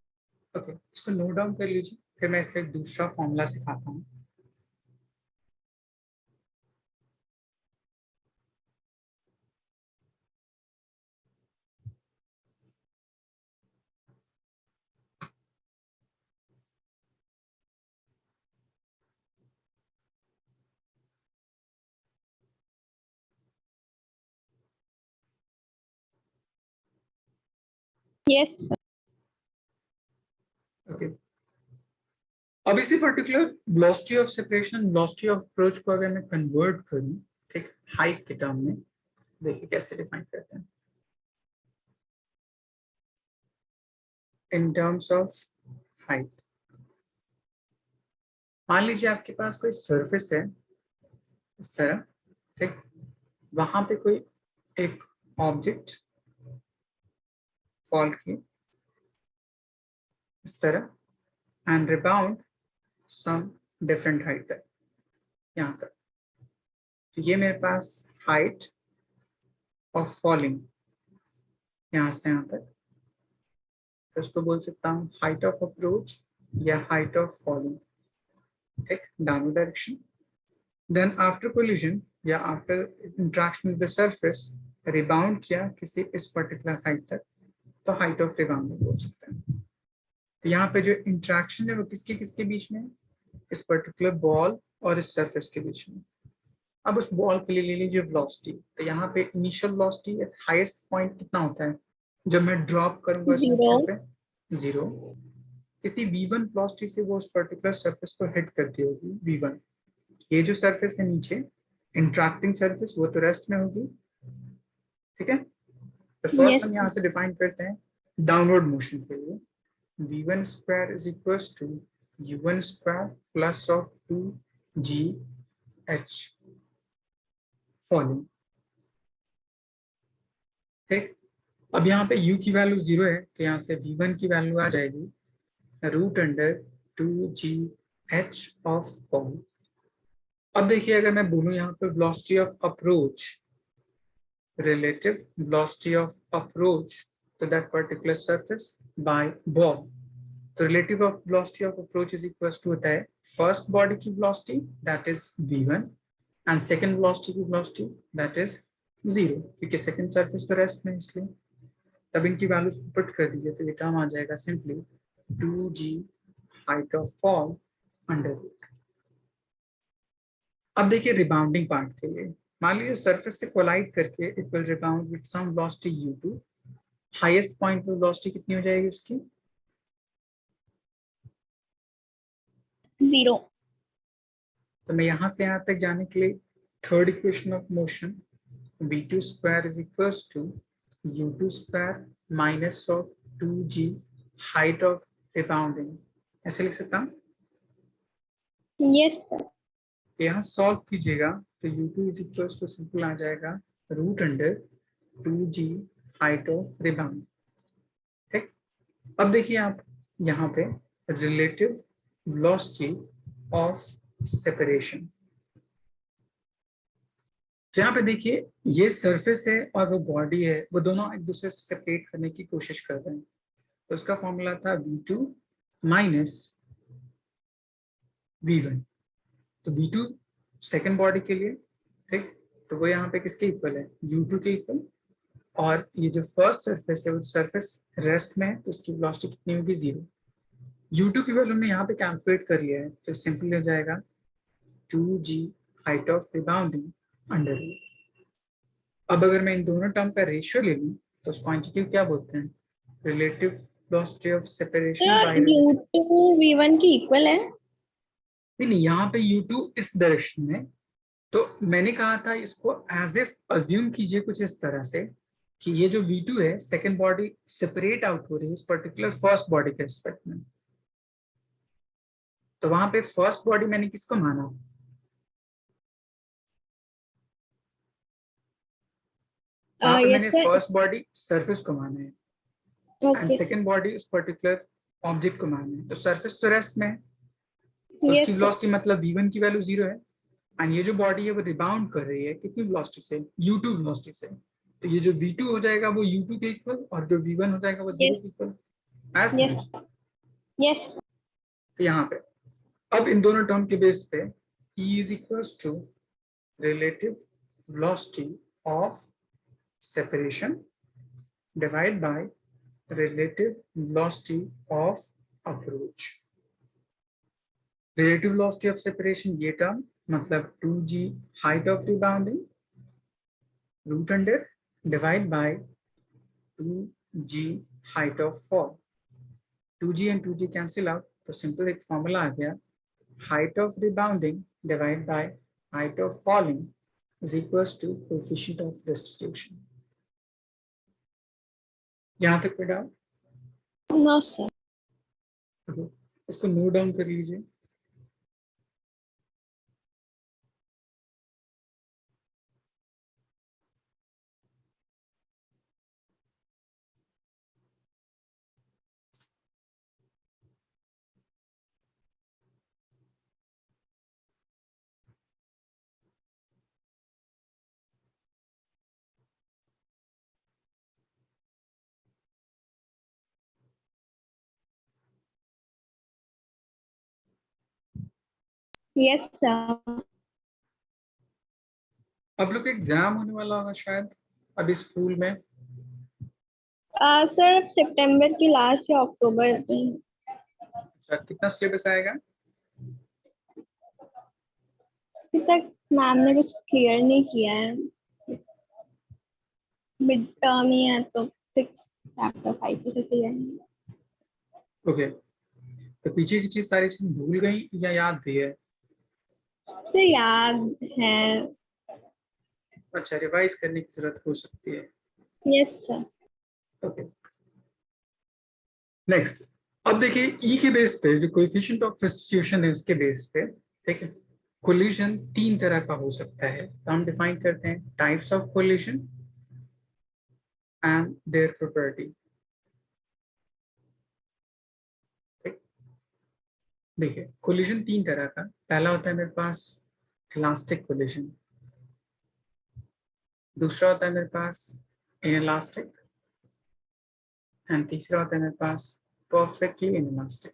ओके, इसको नोट डाउन कर लीजिए, फिर मैं इसका एक दूसरा फॉर्मूला सिखाता हूँ। यस। ओके, अब इसी particular velocity of separation velocity of approach को अगर मैं कन्वर्ट करूं, ठीक, हाइट के टर्म में, देखिए कैसे डिफाइन करते हैं। इन टर्म्स ऑफ हाइट, मान लीजिए आपके पास कोई सरफेस है इस तरह, ठीक, वहां पे कोई एक ऑब्जेक्ट फॉल किए इस तरह and rebound some different height तक, यहाँ तक। तो ये मेरे पास हाइट ऑफ फॉलिंग यहाँ से यहाँ तक, तो उसको बोल सकता हूँ हाइट ऑफ अप्रोच या हाइट ऑफ फॉलिंग, ठीक, downward direction. Then after collision या after interaction with the surface, rebound किया किसी इस पर्टिकुलर हाइट तक, तो हाइट ऑफ रिबाउंडिंग बोल सकते हैं। तो यहाँ पे जो इंट्रैक्शन है वो किसके किसके बीच में है, इस पर्टिकुलर बॉल और इस सरफेस के बीच में। अब उस बॉल के लिए ले लीजिए वेलोसिटी, तो यहाँ पे initial velocity at highest point कितना होता है जब मैं ड्रॉप करूंगा इस 0. ऑब्जेक्ट पे, 0। किसी v1 वेलोसिटी से वो उस पर्टिकुलर सरफेस को हिट करती होगी v1। ये जो सरफेस है नीचे इंट्रैक्टिंग सरफेस, वो तो रेस्ट में होगी, ठीक है। तो फर्स्ट Yes. हम यहाँ से डिफाइन करते हैं डाउनवर्ड मोशन के लिए, v1 square is equals to u1 square plus of 2gh falling, ठीक। अब यहाँ पे u की वैल्यू 0 है, तो यहाँ से v1 की वैल्यू आ जाएगी root under 2gh of fall. अब देखिए अगर मैं बोलूँ यहाँ पे velocity of approach, relative velocity of approach to that particular surface by ball, तो relative of velocity of approach is equals to होता है first body की velocity that is v1 and second velocity की velocity that is 0, क्योंकि second surface तो rest में, इसलिए तब इनकी वैल्यूज पुट कर दीजिए तो ये टर्म आ जाएगा simply 2g height of fall under root। अब देखिए रिबाउंडिंग पार्ट के लिए, मान लीजिए सरफेस से कोलाइड करके it will rebound with some velocity u2, highest point पे वेलोसिटी कितनी हो जाएगी उसकी, 0. तो मैं यहां से यहां तक जाने के लिए third equation of motion v2 square is equals to u2 square minus of 2g height of rebounding, ऐसे लिख सकता हूं। Yes, sir. तो यहाँ सॉल्व कीजिएगा तो u2 is equals to simple आ जाएगा root under 2g height of rebound, ठीक। अब देखिए आप यहाँ पे रिलेटिव वेलोसिटी ऑफ सेपरेशन, तो यहाँ पे देखिए ये सरफेस है और वो बॉडी है, वो दोनों एक दूसरे से सेपरेट करने की कोशिश कर रहे हैं, तो उसका फॉर्मूला था v2 माइनस v1। तो v2 सेकेंड बॉडी के लिए, ठीक, तो वो यहाँ पे किसके इक्वल है, u2 के इक्वल, और ये जो फर्स्ट सरफेस है वो सरफेस रेस्ट में है, तो उसकी वेलोसिटी कितनी होगी, 0। u2 की वैल्यू हमने यहाँ पे कैलकुलेट करी है, तो सिंपल हो जाएगा 2g height of rebounding under root. अब अगर मैं इन दोनों टर्म का रेशियो ले लूँ तो उस क्वांटिटी को क्या बोलते हैं, relative velocity of separation Sir, by relative, U2 V1 की इक्वल है. नहीं यहाँ पे u2 इस डायरेक्शन में, तो मैंने कहा था इसको एज इफ अज्यूम कीजिए कुछ इस तरह से कि ये जो v2 है सेकेंड बॉडी सेपरेट आउट हो रही है इस पर्टिकुलर फर्स्ट बॉडी के रिस्पेक्ट में, तो वहां पे फर्स्ट बॉडी मैंने किसको माना, वहां पे Yes, मैंने sir. फर्स्ट बॉडी सरफेस को माना है एंड Okay. सेकेंड बॉडी उस पर्टिकुलर ऑब्जेक्ट को माना है, तो सरफेस तो रेस्ट में है, तो Yes, उसकी sir. वेलोसिटी मतलब v1 की वैल्यू 0 है एंड ये जो बॉडी है वो रिबाउंड कर रही है कितनी वेलोसिटी से, u2 वेलोसिटी से, तो ये जो v2 हो जाएगा वो u2 के इक्वल और जो v1 हो जाएगा वो 0 Yes. के इक्वल, ऐसा है। Yes. Yes. तो यहाँ पे अब इन दोनों टर्म के बेस पे E is equals to relative velocity of separation divided by relative velocity of approach। relative velocity of separation ये टर्म मतलब 2g height of rebounding root under divide by 2g height of fall, 2g and 2g cancel out, तो simple एक formula आ गया, height of rebounding divided by height of falling is equals to coefficient of restitution। यहाँ तक पे doubt, No, sir. इसको note down कर लीजिए। Yes, sir. अब लोग एग्जाम होने वाला होगा शायद, अभी स्कूल में? सर सितंबर की लास्ट या अक्टूबर में। अच्छा, कितना सिलेबस आएगा? अभी तक मैम ने कुछ क्लियर नहीं किया है, मिड टर्म ही है तो 6 चैप्टर 5 से क्लियर नहीं है। ओके, तो पीछे की चीज सारी चीज भूल गई या याद भी है? तो याद है। अच्छा, रिवाइज करने की जरूरत हो सकती है। Yes sir. Okay, next. अब देखिए ई के बेस पे जो कोएफिशिएंट ऑफ सब्स्टिट्यूशन है उसके बेस पे, ठीक है, कोलिजन 3 तरह का हो सकता है। तो हम डिफाइन करते हैं types of collision and their property. ठीक, देखिए कोलिजन 3 तरह का। पहला होता है मेरे पास इलास्टिक कोलिजन, दूसरा होता है मेरे पास इनइलास्टिक, एंड तीसरा होता है मेरे पास परफेक्टली इनइलास्टिक।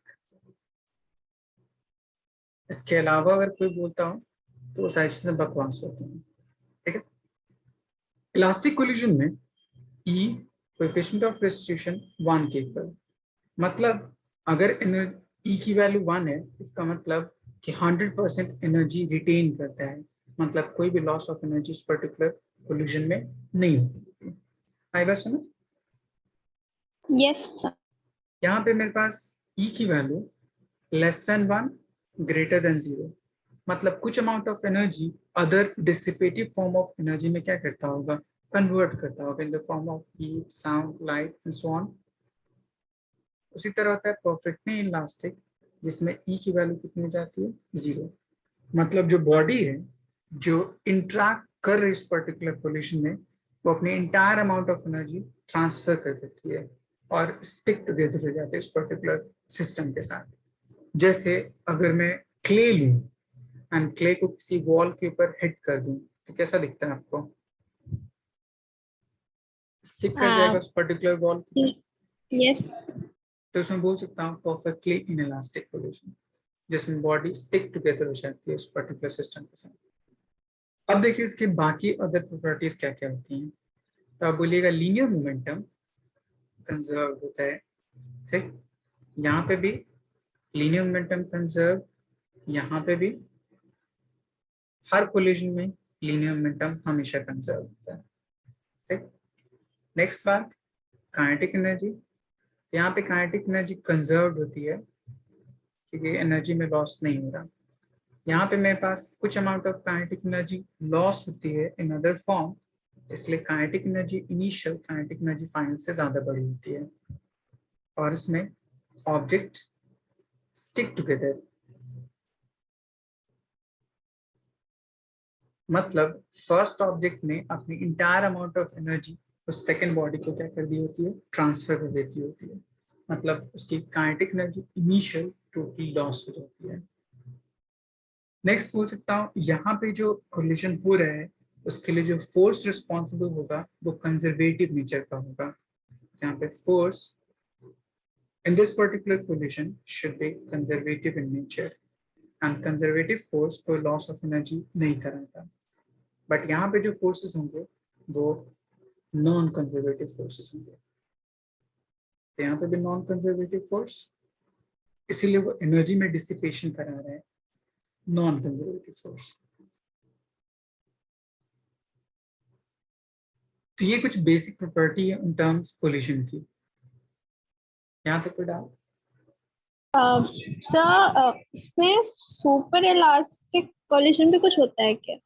इसके अलावा अगर कोई बोलता हो तो वो सारी चीजें बकवास होती हैं। ठीक है, इलास्टिक कोलिजन में ई कोएफिशिएंट ऑफ सब्स्टिट्यूशन 1 के इक्वल, मतलब अगर ई की वैल्यू 1 है इसका मतलब कि 100% एनर्जी रिटेन करता है, मतलब कोई भी लॉस ऑफ एनर्जी इस पर्टिकुलर कोलिजन में नहीं होती। आई बात समझ? Yes sir. यहाँ पे मेरे पास ई की value less than 1 greater than 0, मतलब कुछ amount of energy other dissipative form of energy में क्या करता होगा, कन्वर्ट करता होगा in the form of heat, sound, light and so on. उसी तरह होता है परफेक्टली इलास्टिक, जिसमें ई की वैल्यू कितनी हो जाती है, 0, मतलब जो बॉडी है जो इंट्रैक्ट कर रही है इस पर्टिकुलर पोल्यूशन में वो अपनी entire amount of energy transfer कर देती है और स्टिक टुगेदर हो जाते हैं इस पर्टिकुलर सिस्टम के साथ। जैसे अगर मैं क्ले लूं एंड क्ले को किसी वॉल के ऊपर हिट कर दूं तो कैसा दिखता है आपको? स्टिक कर जाएगा हाँ। उस पर्टिकुलर वॉल के ऊपर। यस। तो उसमें बोल सकता हूँ परफेक्टली इनइलास्टिक पोल्यूशन, जिसमें बॉडी स्टिक टुगेदर हो जाती है उस पर्टिकुलर सिस्टम के साथ। अब देखिए इसके बाकी अदर प्रॉपर्टीज क्या क्या होती हैं। तो आप बोलिएगा लीनियर मोमेंटम कंजर्व होता है। ठीक, यहाँ पे भी लीनियर मोमेंटम कंजर्व, यहाँ पे भी, हर कोलिजन में लीनियर मोमेंटम हमेशा कंजर्व होता है। ठीक, नेक्स्ट बात, काइनेटिक एनर्जी। यहाँ पे काइनेटिक एनर्जी कंजर्व होती है क्योंकि एनर्जी में लॉस नहीं हो रहा। यहाँ पे मेरे पास कुछ amount of kinetic energy loss होती है इन अदर फॉर्म, इसलिए kinetic energy initial kinetic energy final से ज्यादा बड़ी होती है और इसमें ऑब्जेक्ट स्टिक टुगेदर, मतलब फर्स्ट ऑब्जेक्ट ने अपनी इंटायर अमाउंट ऑफ एनर्जी उस सेकंड बॉडी को क्या कर दी होती है, ट्रांसफर कर देती होती है, मतलब उसकी kinetic energy initial totally loss हो जाती है। नेक्स्ट बोल सकता हूँ यहाँ पे जो कोलिजन हो रहा है उसके लिए जो फोर्स रिस्पॉन्सिबल होगा वो कंजर्वेटिव नेचर का होगा। यहाँ पे force in this particular collision should be conservative in nature and conservative force कोई loss of energy नहीं कराता, बट यहाँ पे जो forces होंगे वो नॉन कंजर्वेटिव फोर्सेस होंगे। तो यहाँ पे भी नॉन कंजर्वेटिव फोर्स, इसीलिए वो एनर्जी में डिसिपेशन करा रहा है, नॉन कंजर्वेटिव फोर्स। तो ये कुछ बेसिक प्रॉपर्टी है इन टर्म्स कोलिजन की। यहाँ तक कोई डाउट? सर इसमें सुपर इलास्टिक कोलिजन भी कुछ होता है क्या?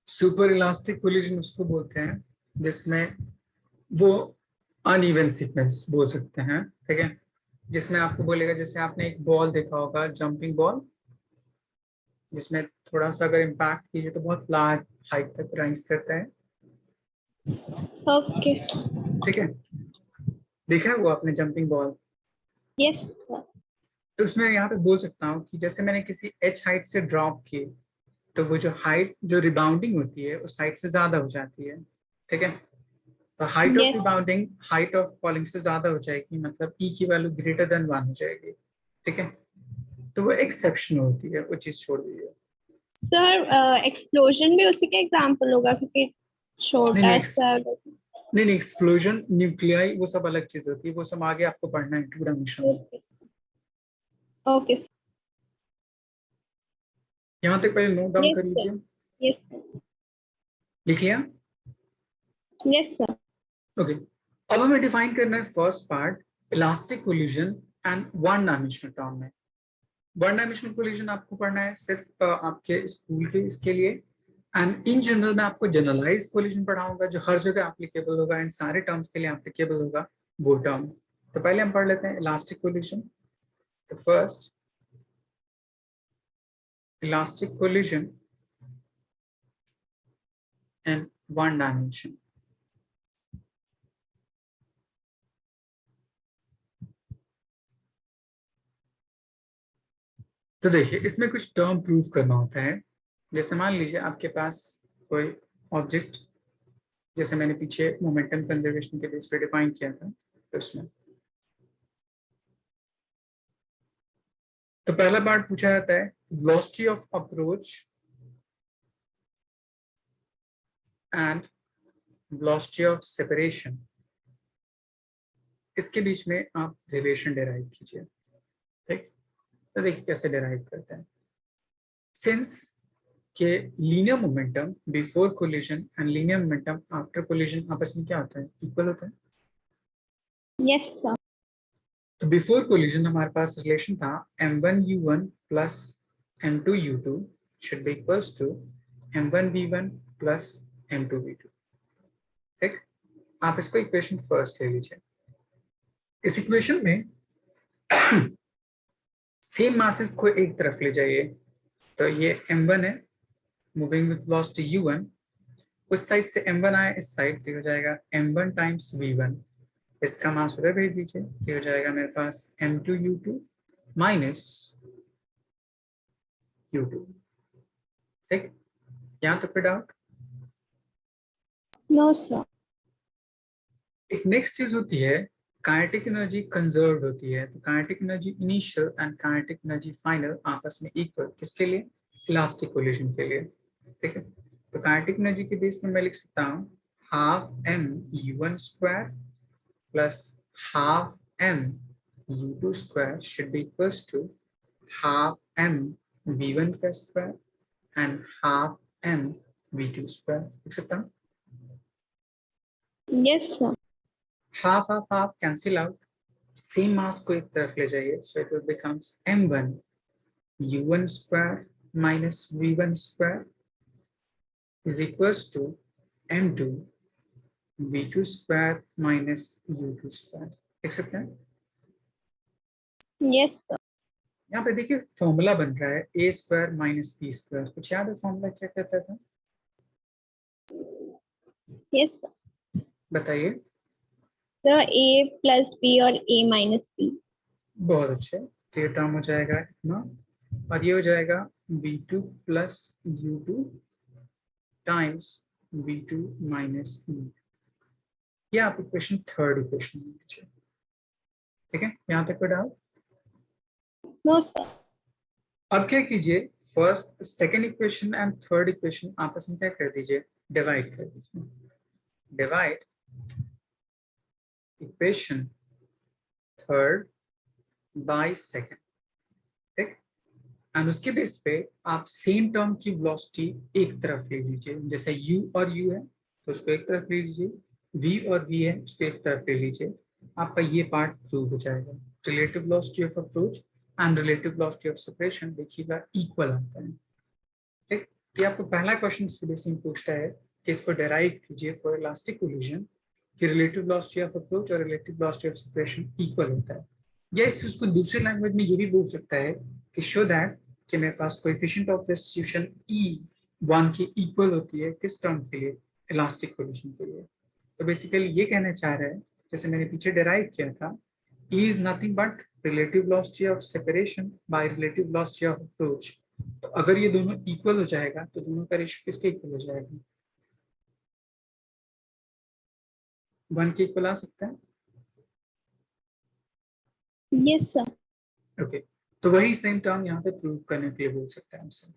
सुपर इलास्टिक कोलिजन उसको बोलते हैं जिसमें वो अनइवन सीक्वेंस बोल सकते हैं। ठीक है, जिसमें आपको बोलेगा, जैसे आपने एक बॉल देखा होगा जंपिंग बॉल, जिसमें थोड़ा सा अगर इम्पैक्ट कीजिए तो बहुत लार्ज हाइट तक राइज करता है। ओके। ठीक है, देखा है वो आपने जंपिंग बॉल? यस। तो उसमें यहाँ पे बोल सकता हूँ कि जैसे मैंने किसी एच हाइट से ड्रॉप किए तो वो जो हाइट जो रिबाउंडिंग होती है उस हाइट से ज्यादा हो जाती है। ठीक है, तो height of yes. Rebounding height of falling से ज्यादा हो जाएगी, मतलब ई की वैल्यू ग्रेटर देन 1 हो जाएगी। ठीक है, तो वो एक्सेप्शन होती है, वो चीज छोड़ दीजिए। सर एक्सप्लोजन भी उसी का एग्जांपल होगा क्योंकि छोटा नहीं सा। नहीं नहीं, एक्सप्लोजन न्यूक्लियाई वो सब अलग चीज होती है, वो सब आगे आपको पढ़ना है टू डायमेंशन में। ओके। यहाँ तक पहले नोट डाउन यस कर सर। लीजिए। Yes sir. लिख लिया? Yes sir. ओके, अब हमें डिफाइन करना है first part, elastic collision and one dimensional term में। वन डायमेंशनल कोलिजन आपको पढ़ना है सिर्फ आपके स्कूल के इसके लिए, एंड इन जनरल में आपको जनरलाइज कोलिजन पढ़ाऊंगा जो हर जगह एप्लीकेबल होगा, इन सारे टर्म्स के लिए एप्लीकेबल होगा वो टर्म। तो पहले हम पढ़ लेते हैं इलास्टिक कोलिजन। तो first, elastic collision and one dimension. तो देखिए, इसमें कुछ टर्म प्रूव करना होता है। जैसे मान लीजिए आपके पास कोई ऑब्जेक्ट, जैसे मैंने पीछे मोमेंटम कंजर्वेशन के बेस पे डिफाइन किया था, तो उसमें तो पहला पार्ट पूछा जाता है velocity of approach and velocity of separation, इसके बीच में आप रिलेशन डिराइव कीजिए। ठीक, तो देखिए कैसे डिराइव करते हैं। सिंस के linear momentum before collision and linear momentum after collision आपस में क्या होता है, इक्वल होता है। Yes sir. तो बिफोर कोलिजन हमारे पास रिलेशन था m1u1 plus m2u2 should be equals to m1v1 plus m2v2। ठीक, आप इसको इक्वेशन फर्स्ट ले लीजिए। इस इक्वेशन में सेम मासेस को एक तरफ ले जाइए, तो ये m1 है मूविंग विथ वेलोसिटी u1, उस साइड से m1 आया इस साइड, तो हो जाएगा m1 टाइम्स v1, इसका मास उधर भेज दीजिए, ये हो जाएगा मेरे पास m2u2 माइनस u2। ठीक, यहाँ तक पे डाउट? No sir. एक नेक्स्ट चीज होती है, काइनेटिक एनर्जी कंजर्व होती है। तो kinetic energy initial and kinetic energy final आपस में इक्वल, किसके लिए, इलास्टिक कोलिजन के लिए। ठीक है, तो काइनेटिक एनर्जी के बेस में मैं लिख सकता हूँ half M u1 square plus half M u2 square should be equals to half M v1 का square and half M v2 square. लिख सकता हूँ? Yes sir. Half half half cancel out, same mass को एक तरफ ले जाइए, so it will becomes m1 u1 square minus v1 square is equals to m2 v2 square minus u2 square. देख सकते हैं? Yes sir. यहाँ पे देखिए फॉर्मूला बन रहा है a square minus b square, कुछ याद है फॉर्मूला क्या कहता था? Yes sir. बताइए। सर ए प्लस बी और ए माइनस बी। बहुत अच्छे, तो ये टर्म हो जाएगा इतना, और ये हो जाएगा v2 plus u2 times v2 minus e। ये आप इक्वेशन थर्ड इक्वेशन में लीजिए। ठीक है, यहाँ तक को डाउट? No sir. अब क्या कीजिए, first second equation and third equation आपस में क्या कर दीजिए, डिवाइड कर दीजिए। Divide equation third by second. ठीक, एंड उसके बेस पे आप सेम टर्म की वेलोसिटी एक तरफ ले लीजिए, जैसे u और u है तो उसको एक तरफ ले लीजिए, v और v है उसको एक तरफ ले लीजिए, आपका ये पार्ट प्रूव हो जाएगा। Relative velocity of approach and relative velocity of separation देखिएगा इक्वल आता है। ठीक, तो ये आपको पहला क्वेश्चन सीधे से पूछता है कि इसको डेराइव कीजिए फॉर इलास्टिक कोलिजन कि रिलेटिव वेलोसिटी ऑफ अप्रोच और relative velocity of separation equal होता है। या इस चीज को दूसरी लैंग्वेज में ये भी बोल सकता है कि शो दैट कि मेरे पास कोएफिशिएंट ऑफ रेस्टिट्यूशन E1 की इक्वल होती है किस टर्म के लिए, इलास्टिक कोलिजन के लिए। तो बेसिकली ये कहना चाह रहा है, जैसे मैंने पीछे डेराइव किया था, E is nothing but relative velocity of separation by relative velocity of approach। तो अगर ये दोनों इक्वल हो जाएगा तो दोनों का रेशियो किसके इक्वल हो जाएगा, 1 के इक्वल आ सकता है। Yes sir. ओके, तो वही सेम टर्म यहाँ पे प्रूव करने के लिए बोल सकता है हमसे।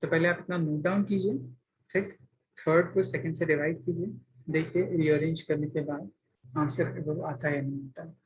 तो पहले आप इतना नोट डाउन कीजिए। ठीक, थर्ड को सेकंड से डिवाइड कीजिए, देखिए रीअरेंज करने के बाद आंसर वो आता है या नहीं आता है।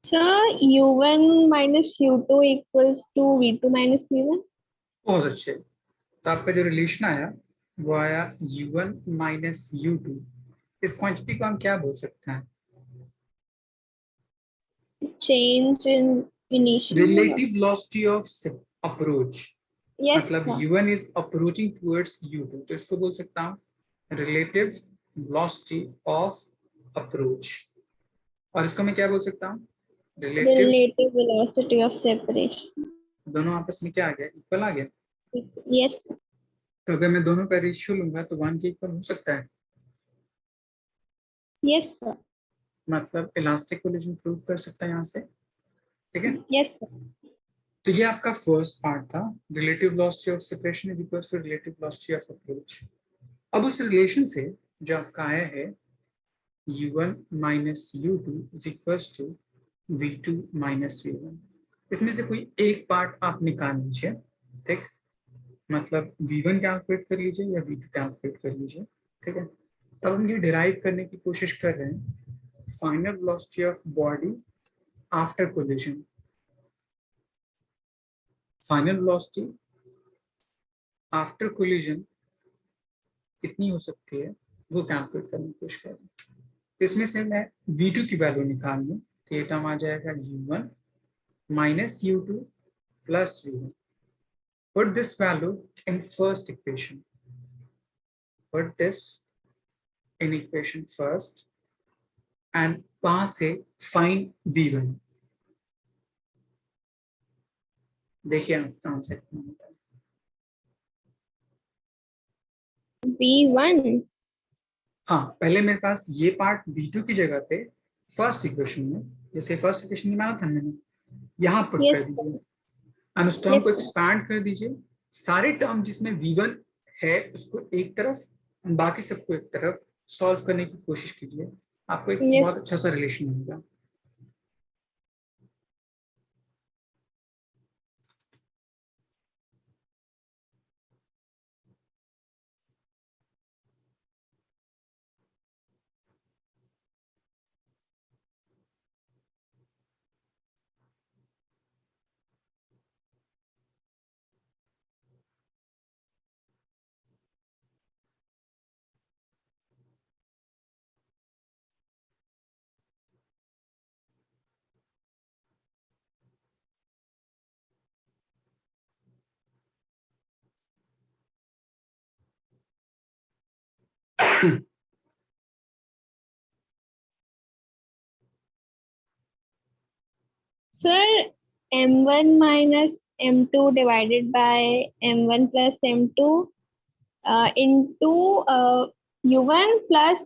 Sir, U1 minus U2 equals to V2 minus V1. बहुत अच्छे। तो आपका जो रिलेशन आया वो आया U1 माइनस U2। इस क्वांटिटी को हम क्या बोल सकते हैं? Change in initial velocity. Relative velocity of approach. Yes, मतलब sir. U1 is approaching towards U2, तो इसको बोल सकता हूँ रिलेटिव वेलोसिटी ऑफ अप्रोच। और इसको मैं क्या बोल सकता हूँ? Relative. Relative velocity of separation. दोनों आपस में क्या आ गया? इक्वल आ गया। Yes, तो अगर मैं दोनों का रेशियो लूंगा तो 1 के इक्वल हो सकता है। yes, sir. मतलब इलास्टिक कोलिजन प्रूव कर सकता है यहाँ से। ठीक है, Yes, sir. तो ये आपका फर्स्ट पार्ट था, relative velocity of separation is equal to relative velocity of approach. अब उस रिलेशन से जो आपका आया है U1 minus U2 is equal to V2 minus V1, इसमें से कोई एक पार्ट आप निकाल लीजिए। ठीक, मतलब V1 कैलकुलेट कर लीजिए या V2 कैलकुलेट कर लीजिए। ठीक है, तब हम ये डिराइव करने की कोशिश कर रहे हैं final velocity of body after collision. Final velocity after collision कितनी हो सकती है वो कैलकुलेट करने की कोशिश कर रहे हैं। इसमें से मैं V2 की वैल्यू निकाल लूँ तो ये टर्म आ जाएगा U1 minus U2 plus V1। Put this value in first equation. Put this in equation first and वहां से find V1। देखिए आपका आंसर कितना होता है। V1. हाँ, पहले मेरे पास ये पार्ट V2 की जगह पे फर्स्ट इक्वेशन में, जैसे फर्स्ट इक्वेशन में आया था मैंने, यहाँ पुट Yes, कर sir. दीजिए और उस टर्म Yes, को sir. एक्सपैंड कर दीजिए। सारे टर्म जिसमें V1 है उसको एक तरफ, बाकी सबको एक तरफ सॉल्व करने की कोशिश कीजिए, आपको एक Yes. बहुत अच्छा सा रिलेशन मिलेगा। Sir, M1 minus M2 divided by M1 plus M2 into U1 plus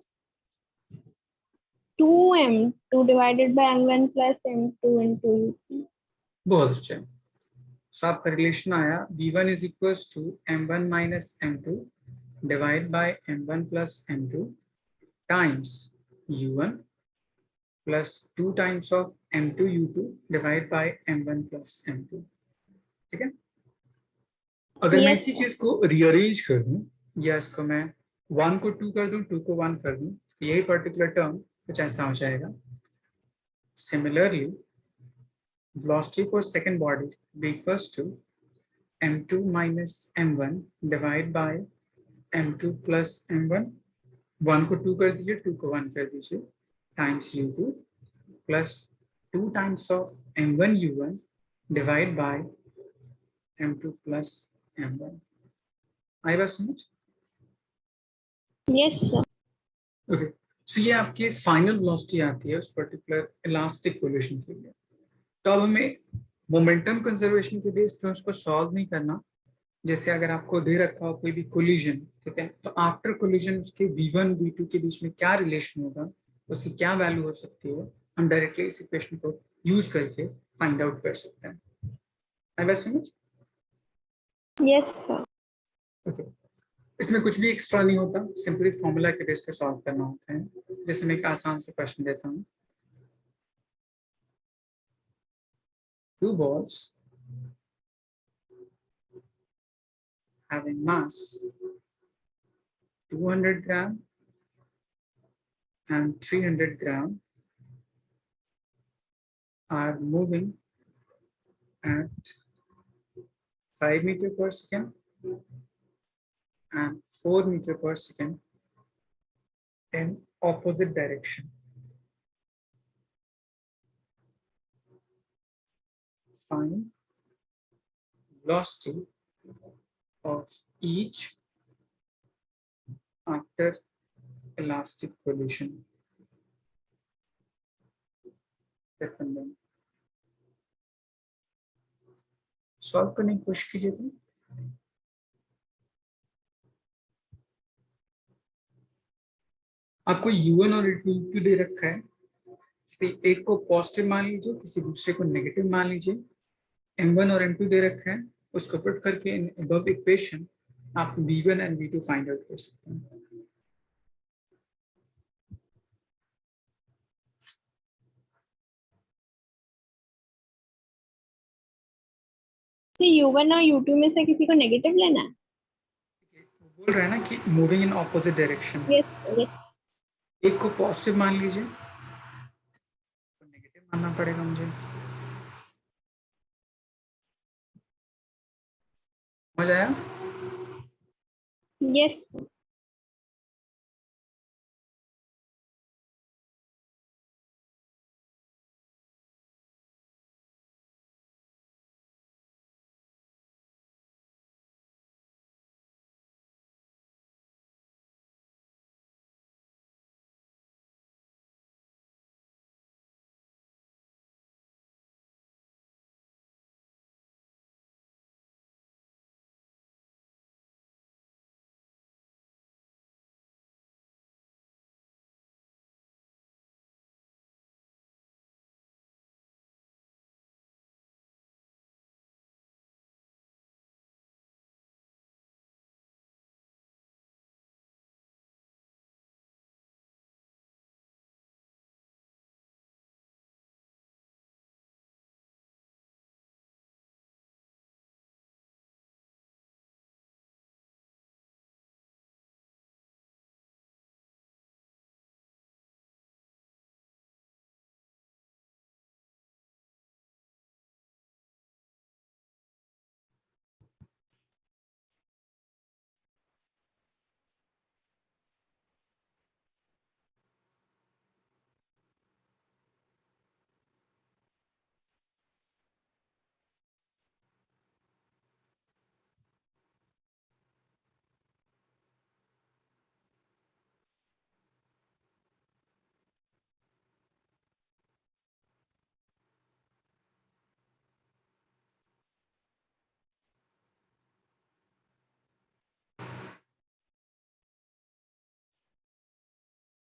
2M2 divided by M1 plus M2 into U2. बहुत अच्छा। सो आपका रिलेशन आया V1 is equal to M1 minus M2 divide by M1 plus M2 times U1 plus 2 times of M2 U2 divide by M1 plus M2। ठीक है, अगर मैं Yes, इसी sir. चीज को रीअरेंज कर दूं या इसको मैं 1 को 2 कर दूं, 2 को 1 कर दूं, तो यही पर्टिकुलर टर्म कुछ ऐसा हो जाएगा। Similarly velocity for second body be equals to M2 minus M1 divide by M2 plus M1। 1 को 2 कर दीजिए, 2 को 1 कर दीजिए, times U2 plus 2 times of M1 U1 divide bye M2 plus M1। आई बात समझ? Yes, sir. ओके, सो ये आपकी फाइनल वेलोसिटी आती है उस पर्टिकुलर इलास्टिक कोलिशन के लिए। तो अब हमें मोमेंटम कंजर्वेशन के बेस पे उसको सॉल्व नहीं करना। जैसे अगर आपको दे रखा हो कोई भी कोलिजन, ठीक है, तो आफ्टर कोलिजन उसके v1 v2 के बीच में क्या रिलेशन होगा, उसकी क्या वैल्यू हो सकती है, हम डायरेक्टली इस इक्वेशन को यूज करके फाइंड आउट कर सकते हैं। आई बात समझ? Yes sir. ओके। इसमें कुछ भी एक्स्ट्रा नहीं होता, सिंपली फॉर्मूला के बेस पे सॉल्व करना होता है। जैसे मैं एक आसान से क्वेश्चन देता हूँ। Two balls having mass 200 gram and 300 gram are moving at 5 meter per second and 4 meter per second in opposite direction. Find velocity of each after elastic collision. Dependent. Solve करने की कोशिश कीजिए तुम। आपको U1 और U2 दे रखा है, किसी एक को पॉजिटिव मान लीजिए, किसी दूसरे को नेगेटिव मान लीजिए। M1 और M2 दे रखा है, उसको पुट करके इन अबव इक्वेशन आप V1 and V2 find out कर सकते हैं। तो U1 और U2 में से किसी को नेगेटिव लेना है? वो बोल रहा है ना कि moving in opposite direction. Yes yes. एक को पॉजिटिव मान लीजिए, तो नेगेटिव मानना पड़ेगा मुझे। समझ आया? यस।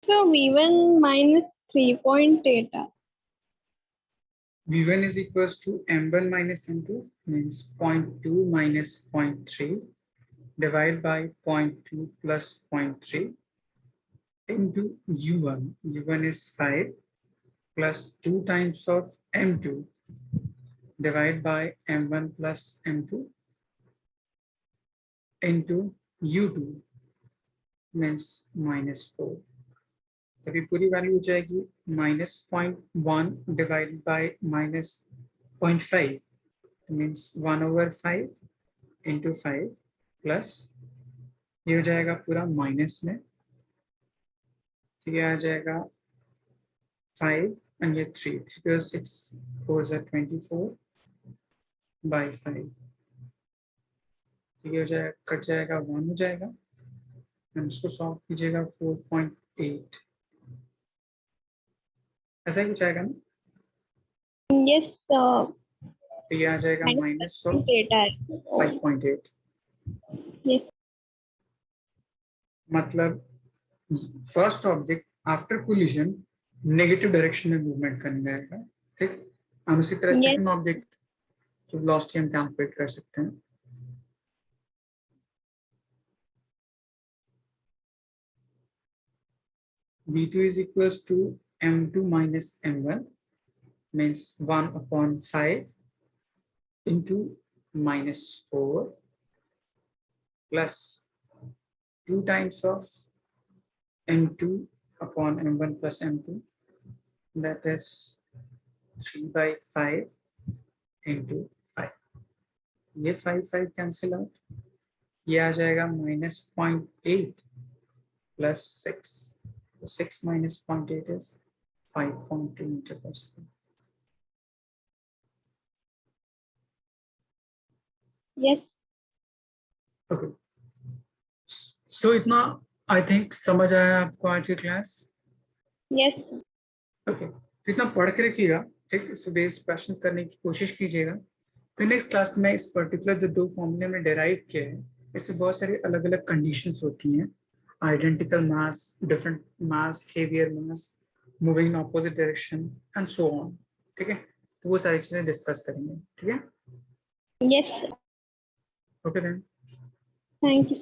So V1 minus 3.8 है। V1 is equals to M1 minus M2 means 0.2 minus 0.3 divided by 0.2 plus 0.3 into U1. U1 is 5 plus 2 times of M2 divided by M1 plus M2 into U2 means minus 4. तभी पूरी value हो जाएगी -0.1 divided by -0.5 means 1/5 into 5 plus ये हो जाएगा पूरा minus में, तो ये आ जाएगा 5 and ये 3 6 4 24 by 5, ये हो जाएगा, कट जाएगा 1 हो जाएगा, एंड इसको सॉल्व कीजिएगा 4.8 ऐसा ही कुछ आएगा ना, yes, तो ये आ जाएगा माइनस ऑफ data. 5.8, Yes, मतलब first object after collision negative direction में मूवमेंट करने जाएगा, ठीक। हम उसी तरह yes, सेकंड ऑब्जेक्ट की वेलोसिटी हम कैलकुलेट कर सकते हैं। v2 is equals to m2 minus m1 means 1/5 into -4 plus 2 times of m2 upon m1 plus m2, that is 3/5 into 5। ये 5 कैंसिल आउट, ये आ जाएगा -0.8 plus 6, so 6 minus 0.8 is 5.2 meter per second। yes, okay, so इतना I think समझ आया आपको आज की class. yes, okay, तो इतना पढ़ के रखिएगा, ठीक। इस पे बेस्ड क्वेश्चन करने की कोशिश कीजिएगा। फिर नेक्स्ट क्लास में इस पर्टिकुलर जो 2 फॉर्मूले में डेराइव किए हैं, इसमें बहुत सारी अलग अलग कंडीशंस होती हैं, identical mass, different mass, heavier mass, moving in opposite direction and so on, ठीक है। तो वो सारी चीजें डिस्कस करेंगे, ठीक है। yes. Okay then. Thank you.